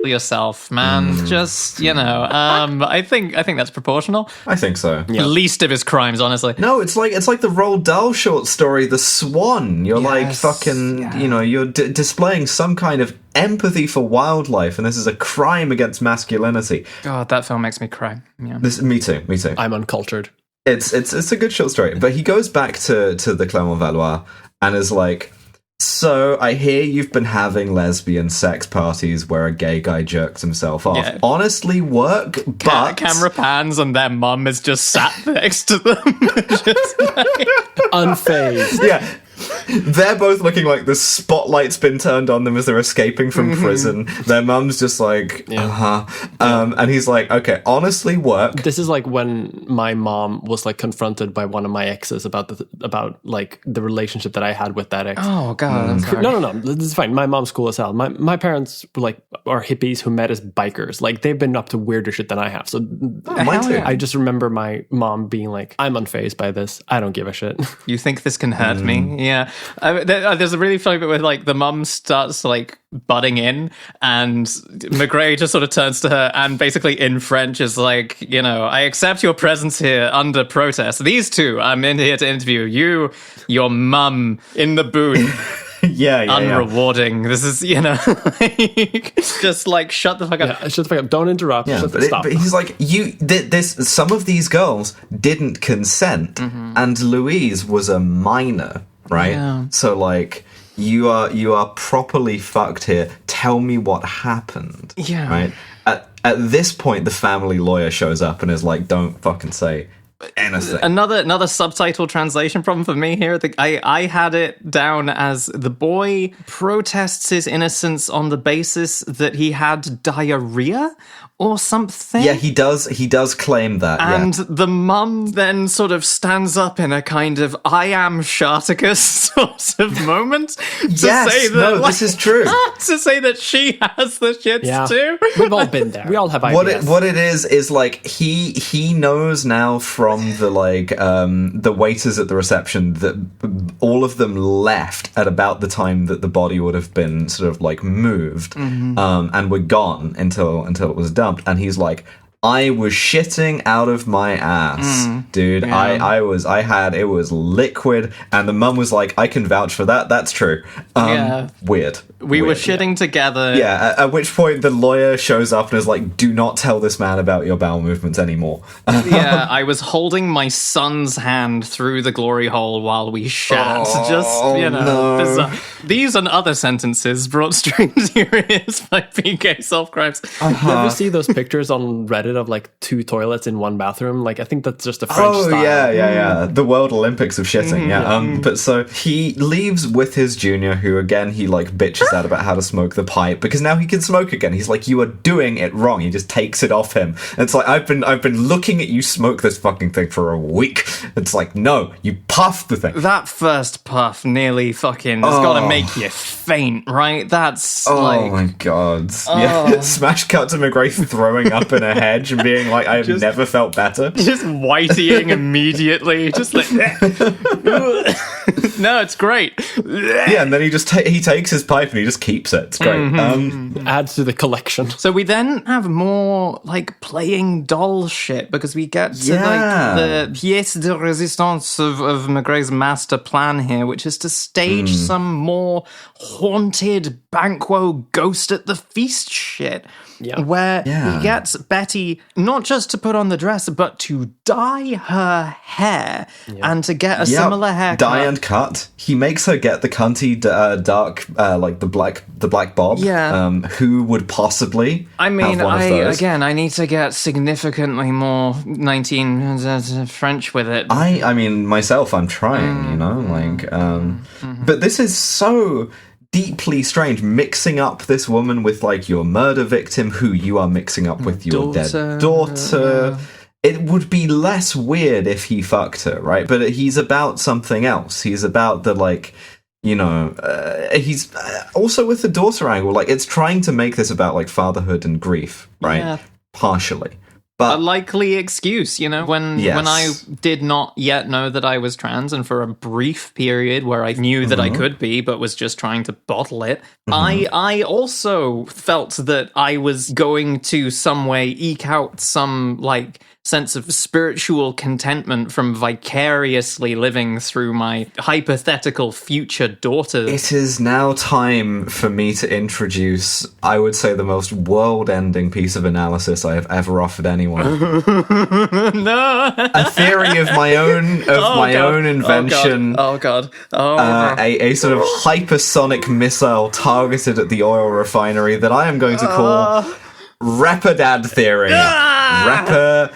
Yourself, man. Just, I think that's proportional. I think so. Yeah. Least of his crimes, honestly. No, it's like the Roald Dahl short story, The Swan. You're like fucking, you're displaying some kind of empathy for wildlife, and this is a crime against masculinity. God, that film makes me cry. Yeah. Me too. I'm uncultured. It's a good short story, but he goes back to the Clermont Valois and is like, so, I hear you've been having lesbian sex parties where a gay guy jerks himself off. Yeah. Honestly, work, but... Camera pans and their mum is just sat next to them. Just like... Unfazed. Yeah. They're both looking like the spotlight's been turned on them as they're escaping from prison. Their mum's just like, and he's like, okay, honestly, work. This is like when my mom was, like, confronted by one of my exes about like the relationship that I had with that ex. Oh God, I'm sorry. No, this is fine. My mom's cool as hell. My parents were, like, are hippies who met as bikers. Like, they've been up to weirder shit than I have. So mine too. I just remember my mom being like, I'm unfazed by this. I don't give a shit. You think this can hurt me? Yeah. There's a really funny bit where, like, the mum starts, like, butting in, and Maigret just sort of turns to her and basically in French is like, I accept your presence here under protest. These two, I'm in here to interview you, your mum in the booth. Yeah, unrewarding. This is, just like, shut the fuck up. Yeah, shut the fuck up. Don't interrupt. Yeah, but he's like, some of these girls didn't consent, and Louise was a minor, right? Yeah. So, like, you are properly fucked here. Tell me what happened. Yeah. Right? At this point, the family lawyer shows up and is like, don't fucking say anything. Another subtitle translation problem for me here. I had it down as the boy protests his innocence on the basis that he had diarrhea or something. Yeah, he does claim that. And the mum then sort of stands up in a kind of I am Sharticus sort of moment to say that, this is true. To say that she has the shits too. We've all been there. We all have ideas. What it is like he knows now from the, like, the waiters at the reception that all of them left at about the time that the body would have been sort of, like, moved, and were gone until it was dumped. And he's like, I was shitting out of my ass, dude. Yeah. It was liquid, and the mum was like, I can vouch for that. That's true. Weird. We were shitting together. Yeah, at which point the lawyer shows up and is like, do not tell this man about your bowel movements anymore. Yeah, I was holding my son's hand through the glory hole while we shat. Bizarre. These and other sentences brought straight to your ears by PK Self-Crimes. You ever see those pictures on Reddit excited of like 2 toilets in one bathroom. Like I think that's just a French style. Yeah. The World Olympics of shitting. But so he leaves with his junior, who again he like bitches out about how to smoke the pipe because now he can smoke again. He's like, you are doing it wrong. He just takes it off him. And it's like, I've been looking at you smoke this fucking thing for a week. It's like, no, you puff the thing. That first puff nearly fucking has got to make you faint, right? That's oh my god. Yeah, smash cut to Maigret throwing up in a hedge and being like, I've never felt better. Just whiteying immediately. Just like, no, it's great. Yeah, and then he just he takes his pipe and he just keeps it. It's great. Adds to the collection. So we then have more like playing doll shit because we get to like the pièce de résistance of Maigret's master plan here, which is to stage some more haunted Banquo ghost at the feast shit. Where he gets Betty not just to put on the dress, but to dye her hair and to get a similar haircut. Dye and cut. He makes her get the cunty dark, like the black bob. Yeah. Who would possibly? I mean, have one of those? I need to get significantly more 19 French with it. I mean, myself, I'm trying. You know, like, but this is so deeply strange, mixing up this woman with like your murder victim who you are mixing up with your dead daughter. It would be less weird if he fucked her, right? But he's about something else. He's about the like, you know, he's also with the daughter angle, like it's trying to make this about like fatherhood and grief, right? Partially. But a likely excuse, you know, when I did not yet know that I was trans, and for a brief period where I knew that I could be, but was just trying to bottle it, I also felt that I was going to some way eke out some like sense of spiritual contentment from vicariously living through my hypothetical future daughter. It is now time for me to introduce, I would say, the most world-ending piece of analysis I have ever offered anyone. No! A theory of my own own invention. Oh god. A sort of hypersonic missile targeted at the oil refinery that I am going to call Repadad theory. Repadad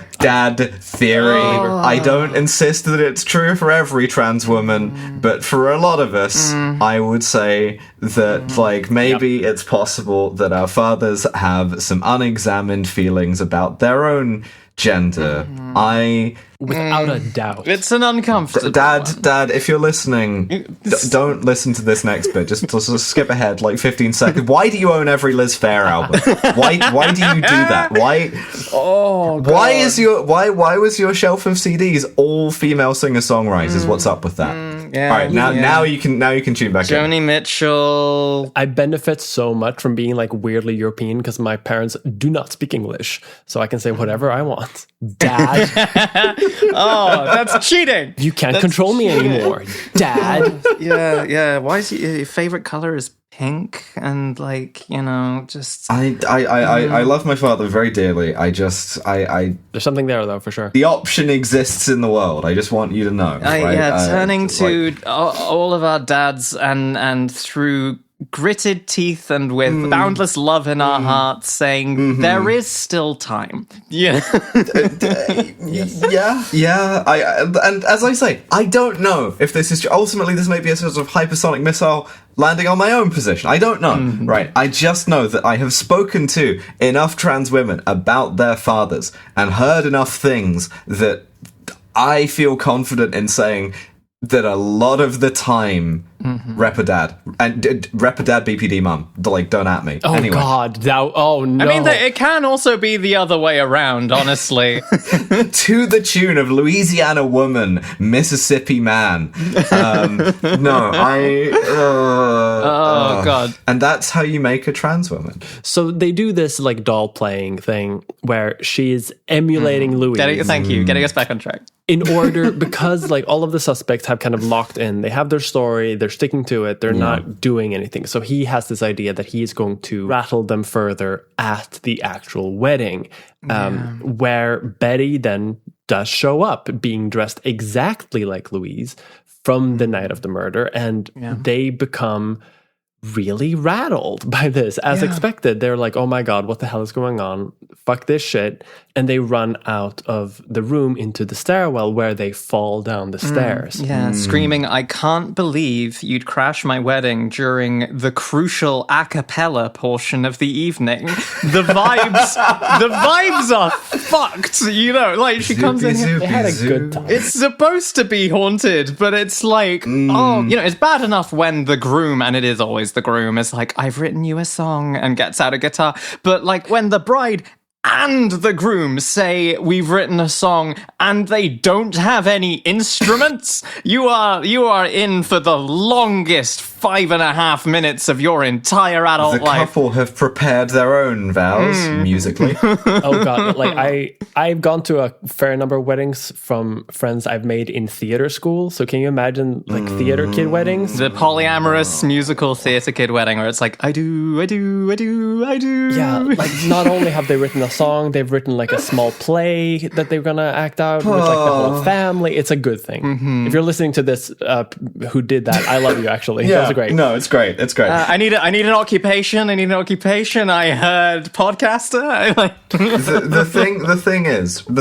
theory. I don't insist that it's true for every trans woman, but for a lot of us, I would say that like maybe it's possible that our fathers have some unexamined feelings about their own gender. Without a doubt. It's an uncomfortable Dad, if you're listening, don't listen to this next bit. Just skip ahead like 15 seconds. Why do you own every Liz Phair album? Why do you do that? Why? Oh, God. Why was your shelf of CDs all female singer-songwriters? What's up with that? Yeah, all right, now you can tune back in. Joni Mitchell. I benefit so much from being like weirdly European because my parents do not speak English, so I can say whatever I want. Dad. Oh, that's cheating. You can't control me anymore, Dad. Yeah. Why is your favorite color is pink? And like, you know, just I love my father very dearly. There's something there though, for sure. The option exists in the world. I just want you to know. Turning to all of our dads and through gritted teeth and with boundless love in our hearts, saying there is still time. Yeah. And as I say, I don't know if this is true. Ultimately, this may be a sort of hypersonic missile landing on my own position. I don't know. Right. I just know that I have spoken to enough trans women about their fathers and heard enough things that I feel confident in saying that a lot of the time, Repadad and Repadad BPD mum, like, don't at me. Oh anyway. God! Oh no! I mean, it can also be the other way around, honestly. To the tune of Louisiana woman, Mississippi man. God! And that's how you make a trans woman. So they do this like doll playing thing where she's emulating Louise. Thank you, getting us back on track. In order, because like all of the suspects have kind of locked in, they have their story, they're sticking to it, they're not doing anything. So he has this idea that he's going to rattle them further at the actual wedding, where Betty then does show up being dressed exactly like Louise from the night of the murder, and they become really rattled by this, as expected. They're like, oh my God, what the hell is going on? Fuck this shit. And they run out of the room into the stairwell where they fall down the stairs. Yeah, screaming, I can't believe you'd crash my wedding during the crucial a cappella portion of the evening. The vibes are fucked, you know, like she comes in here. They had a good time. It's supposed to be haunted, but it's like, oh, you know, it's bad enough when the groom, and it is always the groom, is like, I've written you a song and gets out a guitar. But like when the bride and the groom say we've written a song and they don't have any instruments, you are in for the longest 5.5 minutes of your entire adult life. The couple have prepared their own vows musically. Oh God, like I've gone to a fair number of weddings from friends I've made in theater school. So can you imagine like theater kid weddings? The polyamorous musical theater kid wedding where it's like, I do. Yeah, like not only have they written a song, they've written like a small play that they're gonna act out with like the whole family. It's a good thing. If you're listening to this, who did that? I love you. Actually, that was great. No, it's great. It's great. I need an occupation. I heard podcaster. The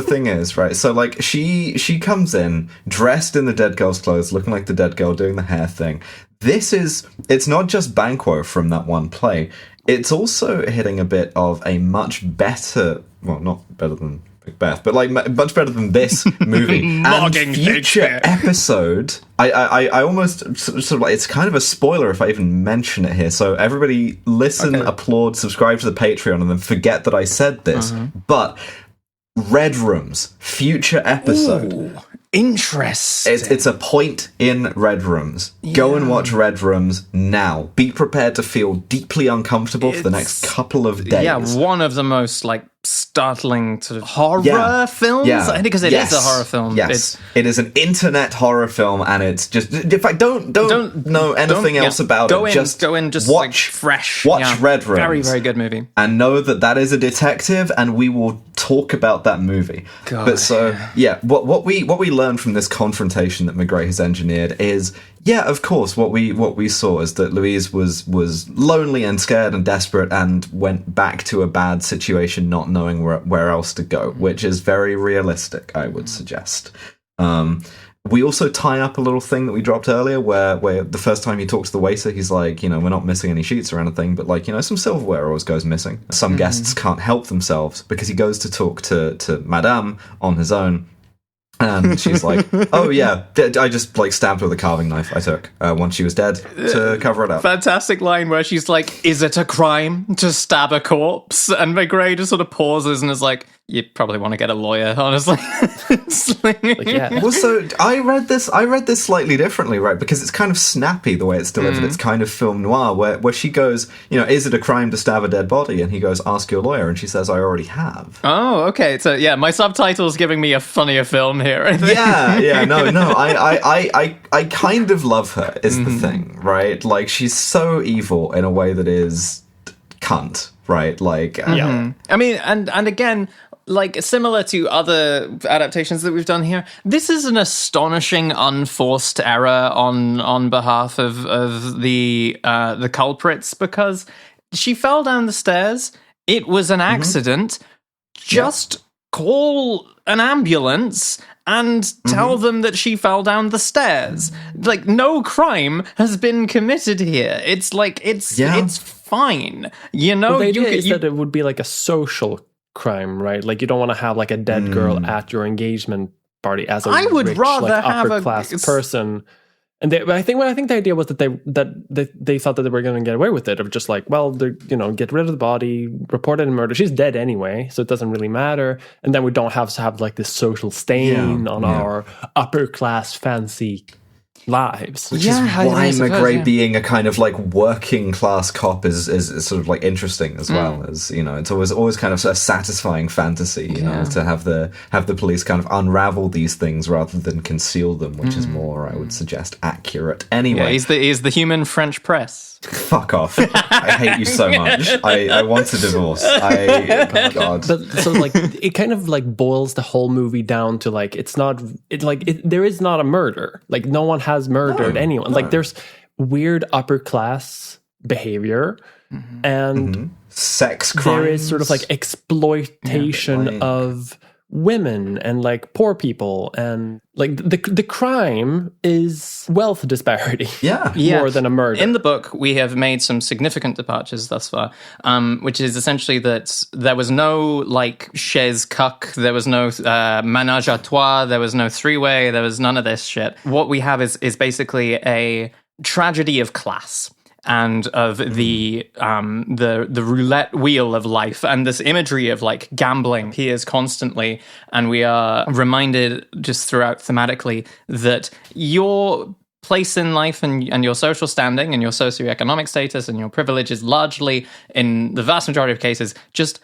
thing is, right? So like she comes in dressed in the dead girl's clothes, looking like the dead girl, doing the hair thing. It's not just Banquo from that one play. It's also hitting a bit of a much better, well, not better than Macbeth, but like much better than this movie and future episode. I almost sort of like, it's kind of a spoiler if I even mention it here. So everybody listen, applaud, subscribe to the Patreon, and then forget that I said this. But Red Rooms, future episode. Ooh, interesting. It's a point in Red Rooms. Go and watch Red Rooms now. Be prepared to feel deeply uncomfortable for the next couple of days. Yeah, one of the most like startling sort of horror films. I think because it is a horror film. Yes, it is an internet horror film, and it's just, in fact, don't know anything else about it. Just go in, just watch like fresh. Watch Red Rooms. Very, very good movie. And know that is a detective, and we will talk about that movie. God. But so what we learned from this confrontation that Maigret has engineered is, of course, what we saw is that Louise was lonely and scared and desperate and went back to a bad situation, not knowing where else to go, which is very realistic, I would suggest. We also tie up a little thing that we dropped earlier where the first time he talks to the waiter, he's like, we're not missing any sheets or anything, but like, some silverware always goes missing. Some guests can't help themselves because he goes to talk to Madame on his own. And she's like, oh yeah, I just like stabbed her with a carving knife I took once she was dead to cover it up. Fantastic line where she's like, is it a crime to stab a corpse? And Maigret just sort of pauses and is like, you probably want to get a lawyer, honestly. Well, so I read this slightly differently, right? Because it's kind of snappy the way it's delivered. It's kind of film noir where she goes, is it a crime to stab a dead body? And he goes, ask your lawyer. And she says, I already have. Oh, okay. So yeah, my subtitle's giving me a funnier film here. I think. No. I kind of love her is the thing, right? Like she's so evil in a way that is cunt, right? Like, I mean, and again, like similar to other adaptations that we've done here, this is an astonishing unforced error on behalf of the culprits, because she fell down the stairs. It was an accident. Just call an ambulance and tell them that she fell down the stairs. Like, no crime has been committed here. It's like, it's fine. Well, the idea is that it would be like a social crime, right? Like, you don't want to have like a dead girl at your engagement party as a I would rich, rather like, have upper class person. And I think the idea was that they thought that they were going to get away with it, of just like, well, get rid of the body, report it in murder. She's dead anyway, so it doesn't really matter. And then we don't have to have like this social stain on our upper class fancy lives. Which is why Maigret being a kind of like working class cop is sort of like interesting as well, as it's always kind of a satisfying fantasy, to have the police kind of unravel these things rather than conceal them, which is more, I would suggest, accurate. Anyway, he's the human French press. Fuck off! I hate you so much. I want a divorce. Oh God. But so like it kind of like boils the whole movie down to like there is not a murder. Like no one has murdered anyone. Like there's weird upper class behavior. And sex crimes. There is sort of like exploitation of women and like poor people, and like the crime is wealth disparity. More than a murder. In the book, we have made some significant departures thus far, which is essentially that there was no like chaise cuck, there was no ménage à trois, there was no three-way, there was none of this shit. What we have is basically a tragedy of class and of the roulette wheel of life, and this imagery of like gambling appears constantly, and we are reminded just throughout thematically that your place in life and your social standing and your socioeconomic status and your privilege is largely, in the vast majority of cases, just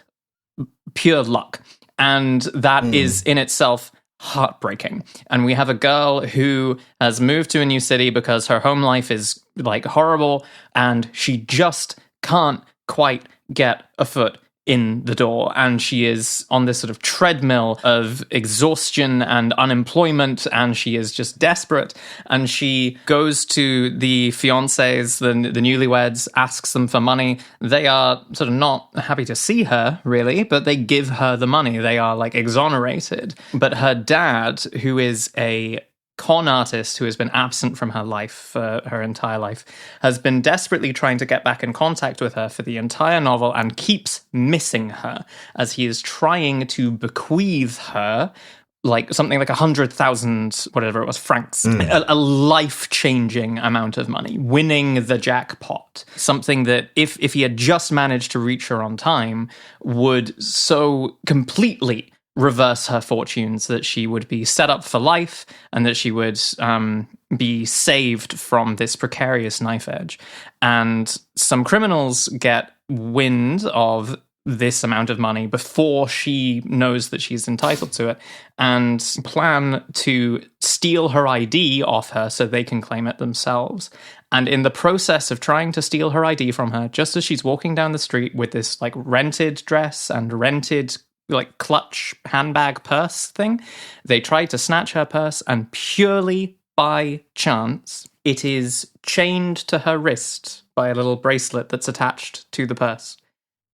pure luck, and that is in itself heartbreaking. And we have a girl who has moved to a new city because her home life is like horrible, and she just can't quite get a foot in the door, and she is on this sort of treadmill of exhaustion and unemployment, and she is just desperate, and she goes to the fiancés, the newlyweds, asks them for money. They are sort of not happy to see her, really, but they give her the money. They are like exonerated. But her dad, who is a con artist who has been absent from her life for her entire life, has been desperately trying to get back in contact with her for the entire novel and keeps missing her as he is trying to bequeath her like something like 100,000, whatever it was, francs, a life-changing amount of money, winning the jackpot. Something that if he had just managed to reach her on time would so completely reverse her fortunes that she would be set up for life and that she would be saved from this precarious knife edge. And some criminals get wind of this amount of money before she knows that she's entitled to it and plan to steal her ID off her so they can claim it themselves. And in the process of trying to steal her ID from her, just as she's walking down the street with this like rented dress and rented like clutch handbag purse thing, they try to snatch her purse, and purely by chance it is chained to her wrist by a little bracelet that's attached to the purse.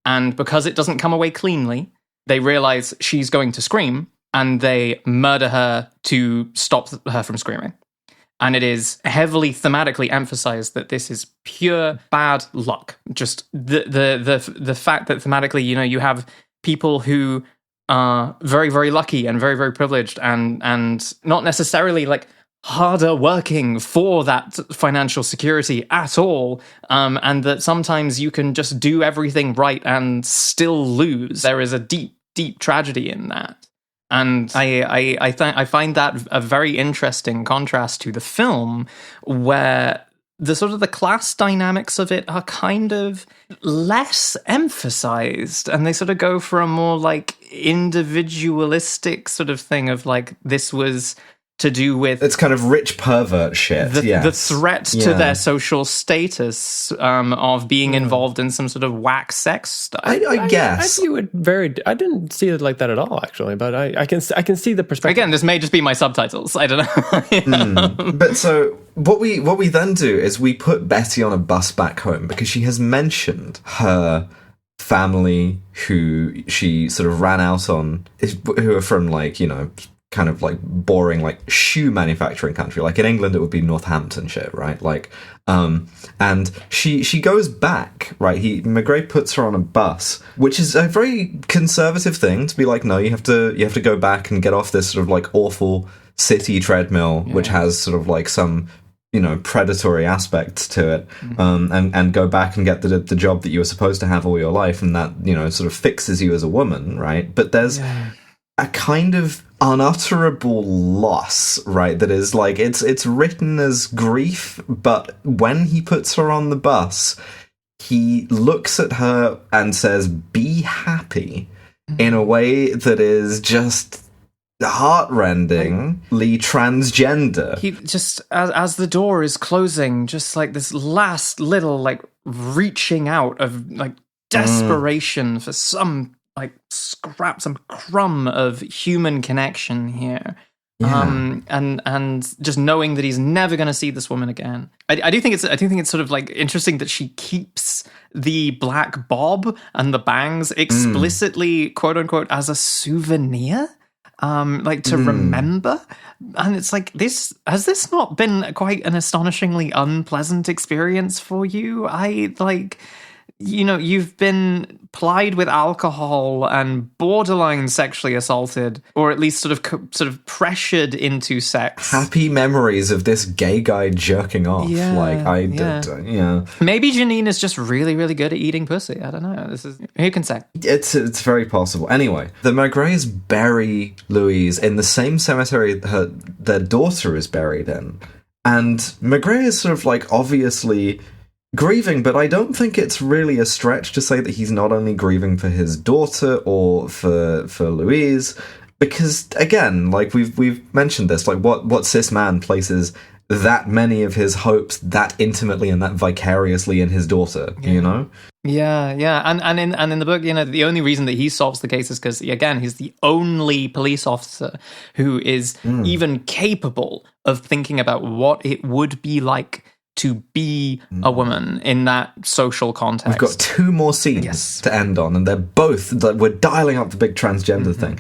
And because it doesn't come away cleanly, they realize she's going to scream, and they murder her to stop her from screaming. And it is heavily thematically emphasized that this is pure bad luck. Just the fact that thematically, you know, you have people who are very, very lucky and very, very privileged and not necessarily like harder working for that financial security at all, and that sometimes you can just do everything right and still lose. There is a deep, deep tragedy in that. And I find that a very interesting contrast to the film, where the sort of the class dynamics of it are kind of less emphasized, and they sort of go for a more like individualistic sort of thing of like, this was to do with... It's kind of rich pervert shit, the threat to their social status of being involved in some sort of whack sex stuff. I guess. I view it very... I didn't see it like that at all, actually, but I can see the perspective. Again, this may just be my subtitles. I don't know. But so what we then do is we put Betty on a bus back home because she has mentioned her family who she sort of ran out on, who are from like, you know, kind of like boring like shoe manufacturing country. Like in England it would be Northampton shit, right? Like and she goes back, right? Maigret puts her on a bus, which is a very conservative thing to be like, no, you have to go back and get off this sort of like awful city treadmill, which has sort of like some, you know, predatory aspects to it, and go back and get the job that you were supposed to have all your life, and that, you know, sort of fixes you as a woman, right? But there's a kind of unutterable loss, right? That is like, it's written as grief, but when he puts her on the bus, he looks at her and says, "Be happy," in a way that is just heartrendingly transgender. He just, as the door is closing, just like this last little like reaching out of like desperation for some like scrap, some crumb of human connection here. and just knowing that he's never going to see this woman again. I do think it's sort of like interesting that she keeps the black bob and the bangs explicitly, quote unquote, as a souvenir, like to remember. And it's like, has this not been quite an astonishingly unpleasant experience for you? You've been plied with alcohol and borderline sexually assaulted, or at least sort of pressured into sex. Happy memories of this gay guy jerking off. Maybe Janine is just really, really good at eating pussy. I don't know. Who can say? It's very possible. Anyway, the Maigrets bury Louise in the same cemetery their daughter is buried in. And Maigret is sort of like obviously grieving, but I don't think it's really a stretch to say that he's not only grieving for his daughter or for Louise, because again, like we've mentioned this, like what cis man places that many of his hopes that intimately and that vicariously in his daughter, you know? Yeah. And in the book, the only reason that he solves the case is because, again, he's the only police officer who is even capable of thinking about what it would be like to be a woman in that social context. We've got 2 more scenes to end on, and they're both, like, we're dialing up the big transgender thing.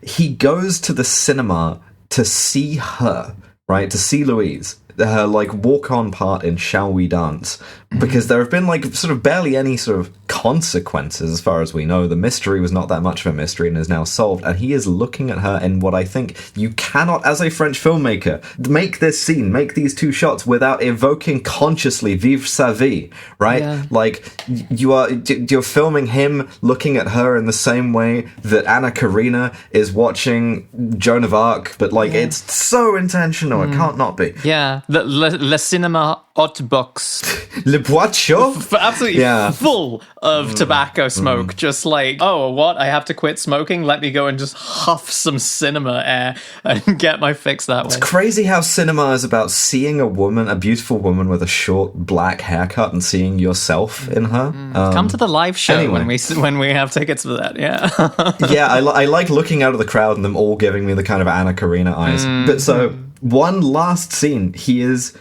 He goes to the cinema to see her, right? To see Louise, her, like, walk-on part in Shall We Dance, because there have been, like, sort of barely any sort of consequences as far as we know. The mystery was not that much of a mystery and is now solved, and he is looking at her in what I think you cannot, as a French filmmaker, make this scene, make these 2 shots without evoking consciously Vivre sa vie, right? Yeah. Like, you're filming him looking at her in the same way that Anna Karina is watching Joan of Arc, but, like, it's so intentional, it can't not be. Yeah. Le cinéma hot box. Le boîte chaud? Absolutely full of tobacco smoke. Just like, oh, what? I have to quit smoking? Let me go and just huff some cinema air and get my fix that way. It's crazy how cinema is about seeing a beautiful woman with a short black haircut and seeing yourself in her. Come to the live show anyway. when we have tickets for that, yeah, I like looking out of the crowd and them all giving me the kind of Anna Karina eyes. But so, one last scene, he is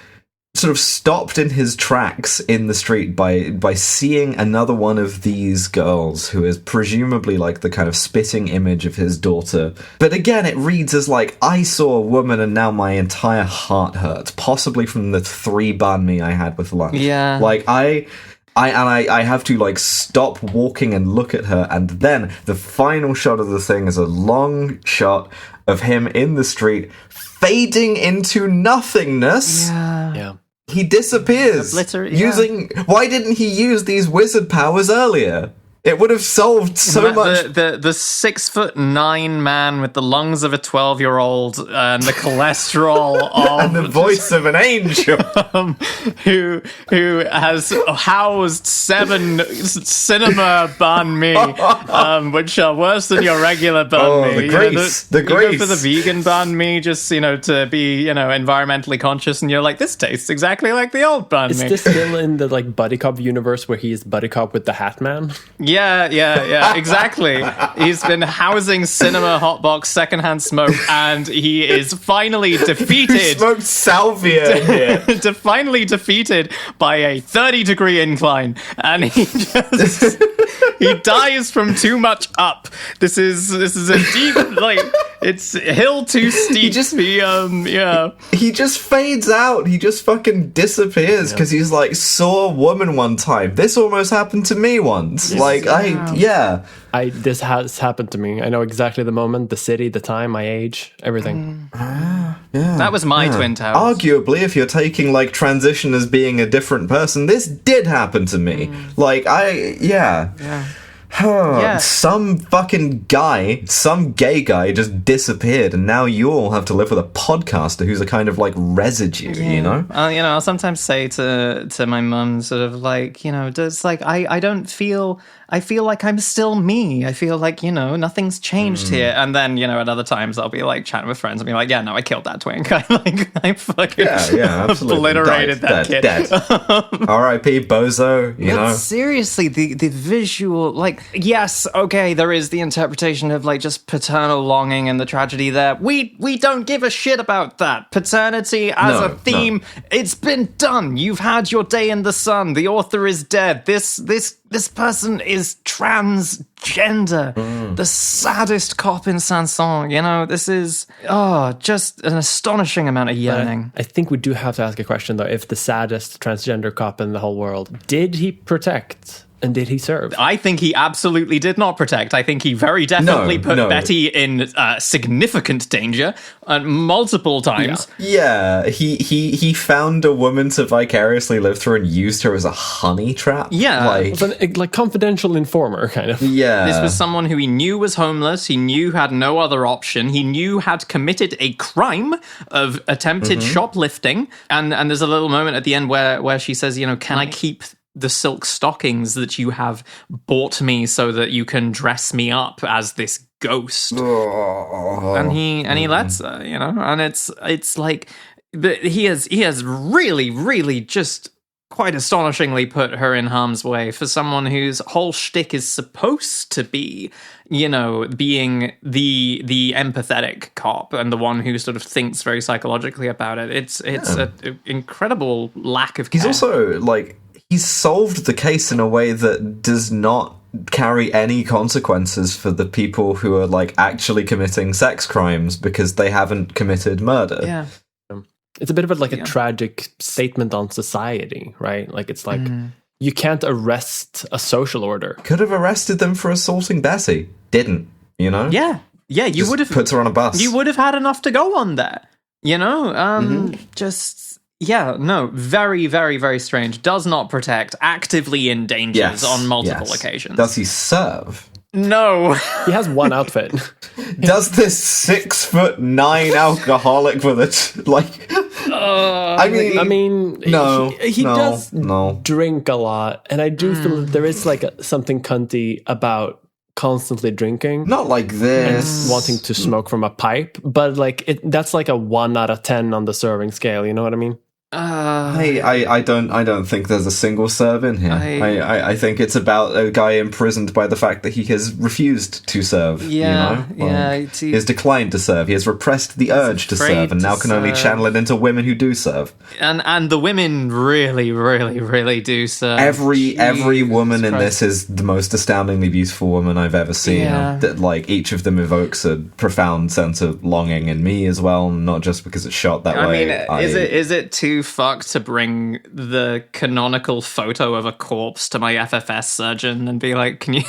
sort of stopped in his tracks in the street by seeing another one of these girls who is presumably like the kind of spitting image of his daughter. But again, it reads as like, I saw a woman and now my entire heart hurts, possibly from the 3 banh mi I had with lunch. Yeah. Like, I have to, like, stop walking and look at her, and then the final shot of the thing is a long shot of him in the street, fading into nothingness. Yeah. He disappears. Why didn't he use these wizard powers earlier? It would have solved so much. The 6'9" man with the lungs of a 12-year-old and the cholesterol of and the voice of an angel, who has housed 7 cinema banh mi, which are worse than your regular banh mi. The grease, the grease. You go for the vegan banh mi, just to be environmentally conscious, and you're like, this tastes exactly like the old banh mi. Is this still in the like buddy cop universe where he is buddy cop with the Hat Man? Yeah, exactly. He's been housing cinema hotbox secondhand smoke, and he is finally defeated. Who smoked salvia here? Finally defeated by a 30-degree incline, and he dies from too much up. This is a deep, like, it's hill too steep. He just fades out. He just fucking disappears because he's like, saw a woman one time. This almost happened to me once. This has happened to me. I know exactly the moment, the city, the time, my age, everything. That was my Twin Towers. Arguably, if you're taking like transition as being a different person, this did happen to me. Some fucking guy, some gay guy just disappeared, and now you all have to live with a podcaster who's a kind of like residue, you know? I'll sometimes say to my mum, sort of like, it's like, I don't feel I feel like I'm still me. I feel like, nothing's changed here. And then, at other times I'll be like chatting with friends and be like, yeah, no, I killed that twink. I fucking obliterated that kid. Dead. R.I.P. Bozo, But seriously, the visual, yes, okay, there is the interpretation of just paternal longing and the tragedy there. We don't give a shit about that. Paternity as a theme, it's been done. You've had your day in the sun. The author is dead. This person is transgender. The saddest cop in Simpsons. This is just an astonishing amount of yearning. I think we do have to ask a question though. If the saddest transgender cop in the whole world, did he protect? And did he serve? I think he absolutely did not protect. I think he very definitely put Betty in significant danger multiple times. Yeah, he found a woman to vicariously live through and used her as a honey trap. Yeah. Like confidential informer, kind of. Yeah. This was someone who he knew was homeless, he knew had no other option, he knew had committed a crime of attempted shoplifting. And there's a little moment at the end where she says, can I keep the silk stockings that you have bought me so that you can dress me up as this ghost? And he lets her, and it's like he has really, really just quite astonishingly put her in harm's way for someone whose whole shtick is supposed to be, being the empathetic cop and the one who sort of thinks very psychologically about it. It's an incredible lack of care. He's also he's solved the case in a way that does not carry any consequences for the people who are actually committing sex crimes because they haven't committed murder. Yeah. It's a bit of a tragic statement on society, right? It's you can't arrest a social order. Could have arrested them for assaulting Bessie. Didn't, Yeah. Yeah, you would have put her on a bus. You would have had enough to go on there. Yeah, no, very, very, very strange. Does not protect, actively endangers on multiple occasions. Does he serve? No. He has one outfit. Does this 6'9" alcoholic with it, no. He does drink a lot, and I do feel that there is something cunty about constantly drinking. Not like this. And wanting to smoke from a pipe, but that's a 1 out of 10 on the serving scale, you know what I mean? I don't think there's a single serve in here. I think it's about a guy imprisoned by the fact that he has refused to serve. Yeah, he has declined to serve. He has repressed the urge to serve, and now can only channel it into women who do serve. And the women really, really, really do serve. Every woman in this is the most astoundingly beautiful woman I've ever seen. Yeah. That each of them evokes a profound sense of longing in me as well, not just because it's shot that way. Is it too fucked to bring the canonical photo of a corpse to my FFS surgeon and be like, can you,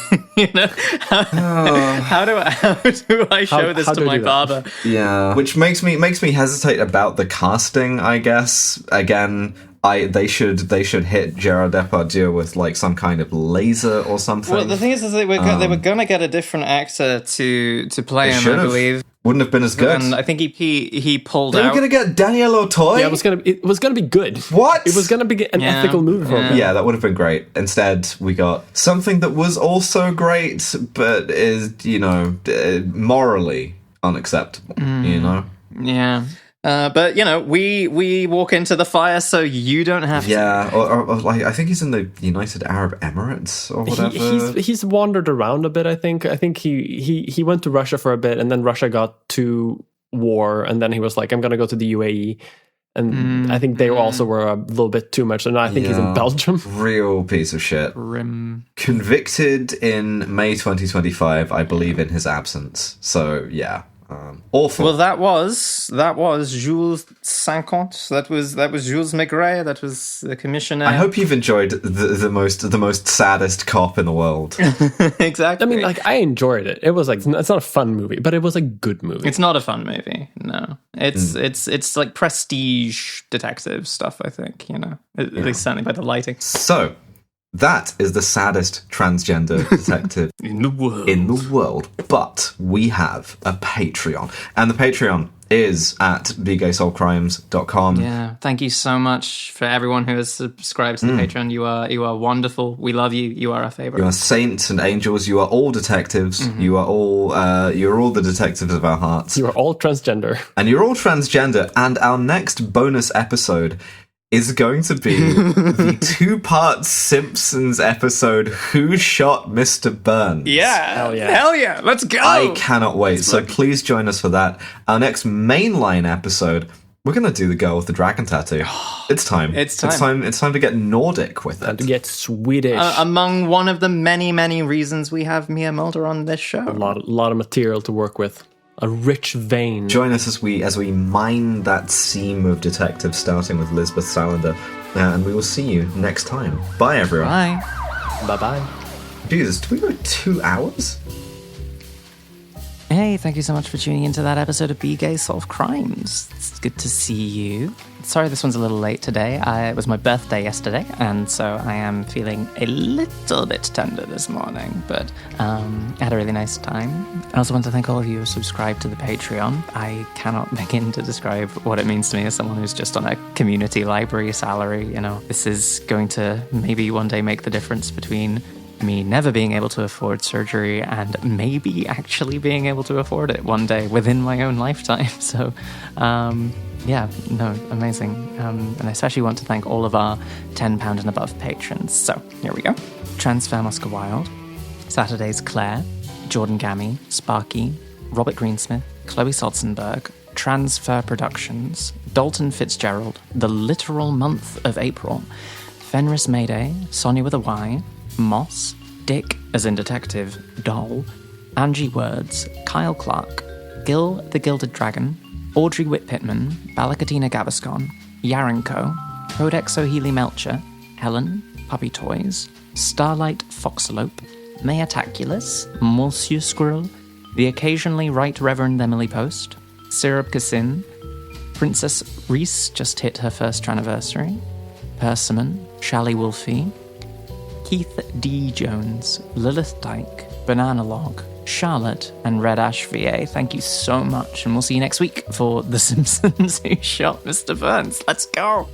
how do I show this to my barber? Yeah, which makes me hesitate about the casting, I guess. Again, they should hit Gerard Depardieu with some kind of laser or something. Well, the thing is they were going to get a different actor to play him, I believe. Wouldn't have been as good. And I think he pulled out. They were going to get Daniel Auteuil? Yeah, it was going to be good. What? It was going to be an ethical movie for him. Yeah, that would have been great. Instead, we got something that was also great, but is, morally unacceptable, Yeah. But we walk into the fire, so you don't have to. Yeah, or I think he's in the United Arab Emirates or whatever. He's wandered around a bit. I think he went to Russia for a bit, and then Russia got to war, and then he was like, "I'm going to go to the UAE," and I think they also were a little bit too much. And now I think he's in Belgium. Real piece of shit. Convicted in May 2025, I believe, in his absence. So yeah. Awful. Well, that was Jules 50. That was Jules Maigret. That was the commissioner. I hope you've enjoyed the most saddest cop in the world. Exactly. I mean, I enjoyed it. It was it's not a fun movie, but it was a good movie. It's not a fun movie. No, it's like prestige detective stuff. I think at least certainly by the lighting. So. That is the saddest transgender detective in the world. But we have a Patreon. And the Patreon is at begaysolvecrimes.com. Yeah, thank you so much for everyone who has subscribed to the Patreon. You are wonderful. We love you. You are our favorite. You are saints and angels. You are all detectives. You are all you're all the detectives of our hearts. You are all transgender. And you're all transgender. And our next bonus episode is going to be the 2-part Simpsons episode, Who Shot Mr. Burns? Yeah. Hell yeah. Hell yeah. Let's go. I cannot wait. So please join us for that. Our next mainline episode, we're going to do the girl with the dragon tattoo. It's time. It's time. It's time to get Nordic with it. To get Swedish. Among one of the many, many reasons we have Mia Mulder on this show. A lot of material to work with. A rich vein. Join us as we mine that seam of detectives, starting with Lisbeth Salander, and we will see you next time. Bye, everyone. Bye. Bye-bye. Jesus, did we go 2 hours? Hey, thank you so much for tuning into that episode of Be Gay Solve Crimes. It's good to see you. Sorry this one's a little late today. It was my birthday yesterday, and so I am feeling a little bit tender this morning, but I had a really nice time. I also want to thank all of you who subscribed to the Patreon. I cannot begin to describe what it means to me as someone who's just on a community library salary. You know, this is going to maybe one day make the difference between me never being able to afford surgery and maybe actually being able to afford it one day within my own lifetime. So, yeah, no, amazing. And I especially want to thank all of our £10 and above patrons. So, here we go. Transfam Oscar Wilde, Saturday's Claire, Jordan Gammy, Sparky, Robert Greensmith, Chloe Sotzenberg, Transfer Productions, Dalton Fitzgerald, The Literal Month of April, Fenris Mayday, Sonia with a Y, Moss, Dick, as in Detective, Doll, Angie Words, Kyle Clark, Gil the Gilded Dragon, Audrey Whitpittman, Balakatina Gaviscon, Yarenko, Codex O'Healy Melcher, Helen, Puppy Toys, Starlight Foxalope, Mayataculus, Monsieur Squirrel, the occasionally Right Reverend Emily Post, Syrup Cassin, Princess Reese just hit her first anniversary, Persimmon, Shally Wolfie, Keith D. Jones, Lilith Dyke, Banana Log, Charlotte, and Red Ash VA. Thank you so much, and we'll see you next week for The Simpsons Who Shot Mr. Burns. Let's go!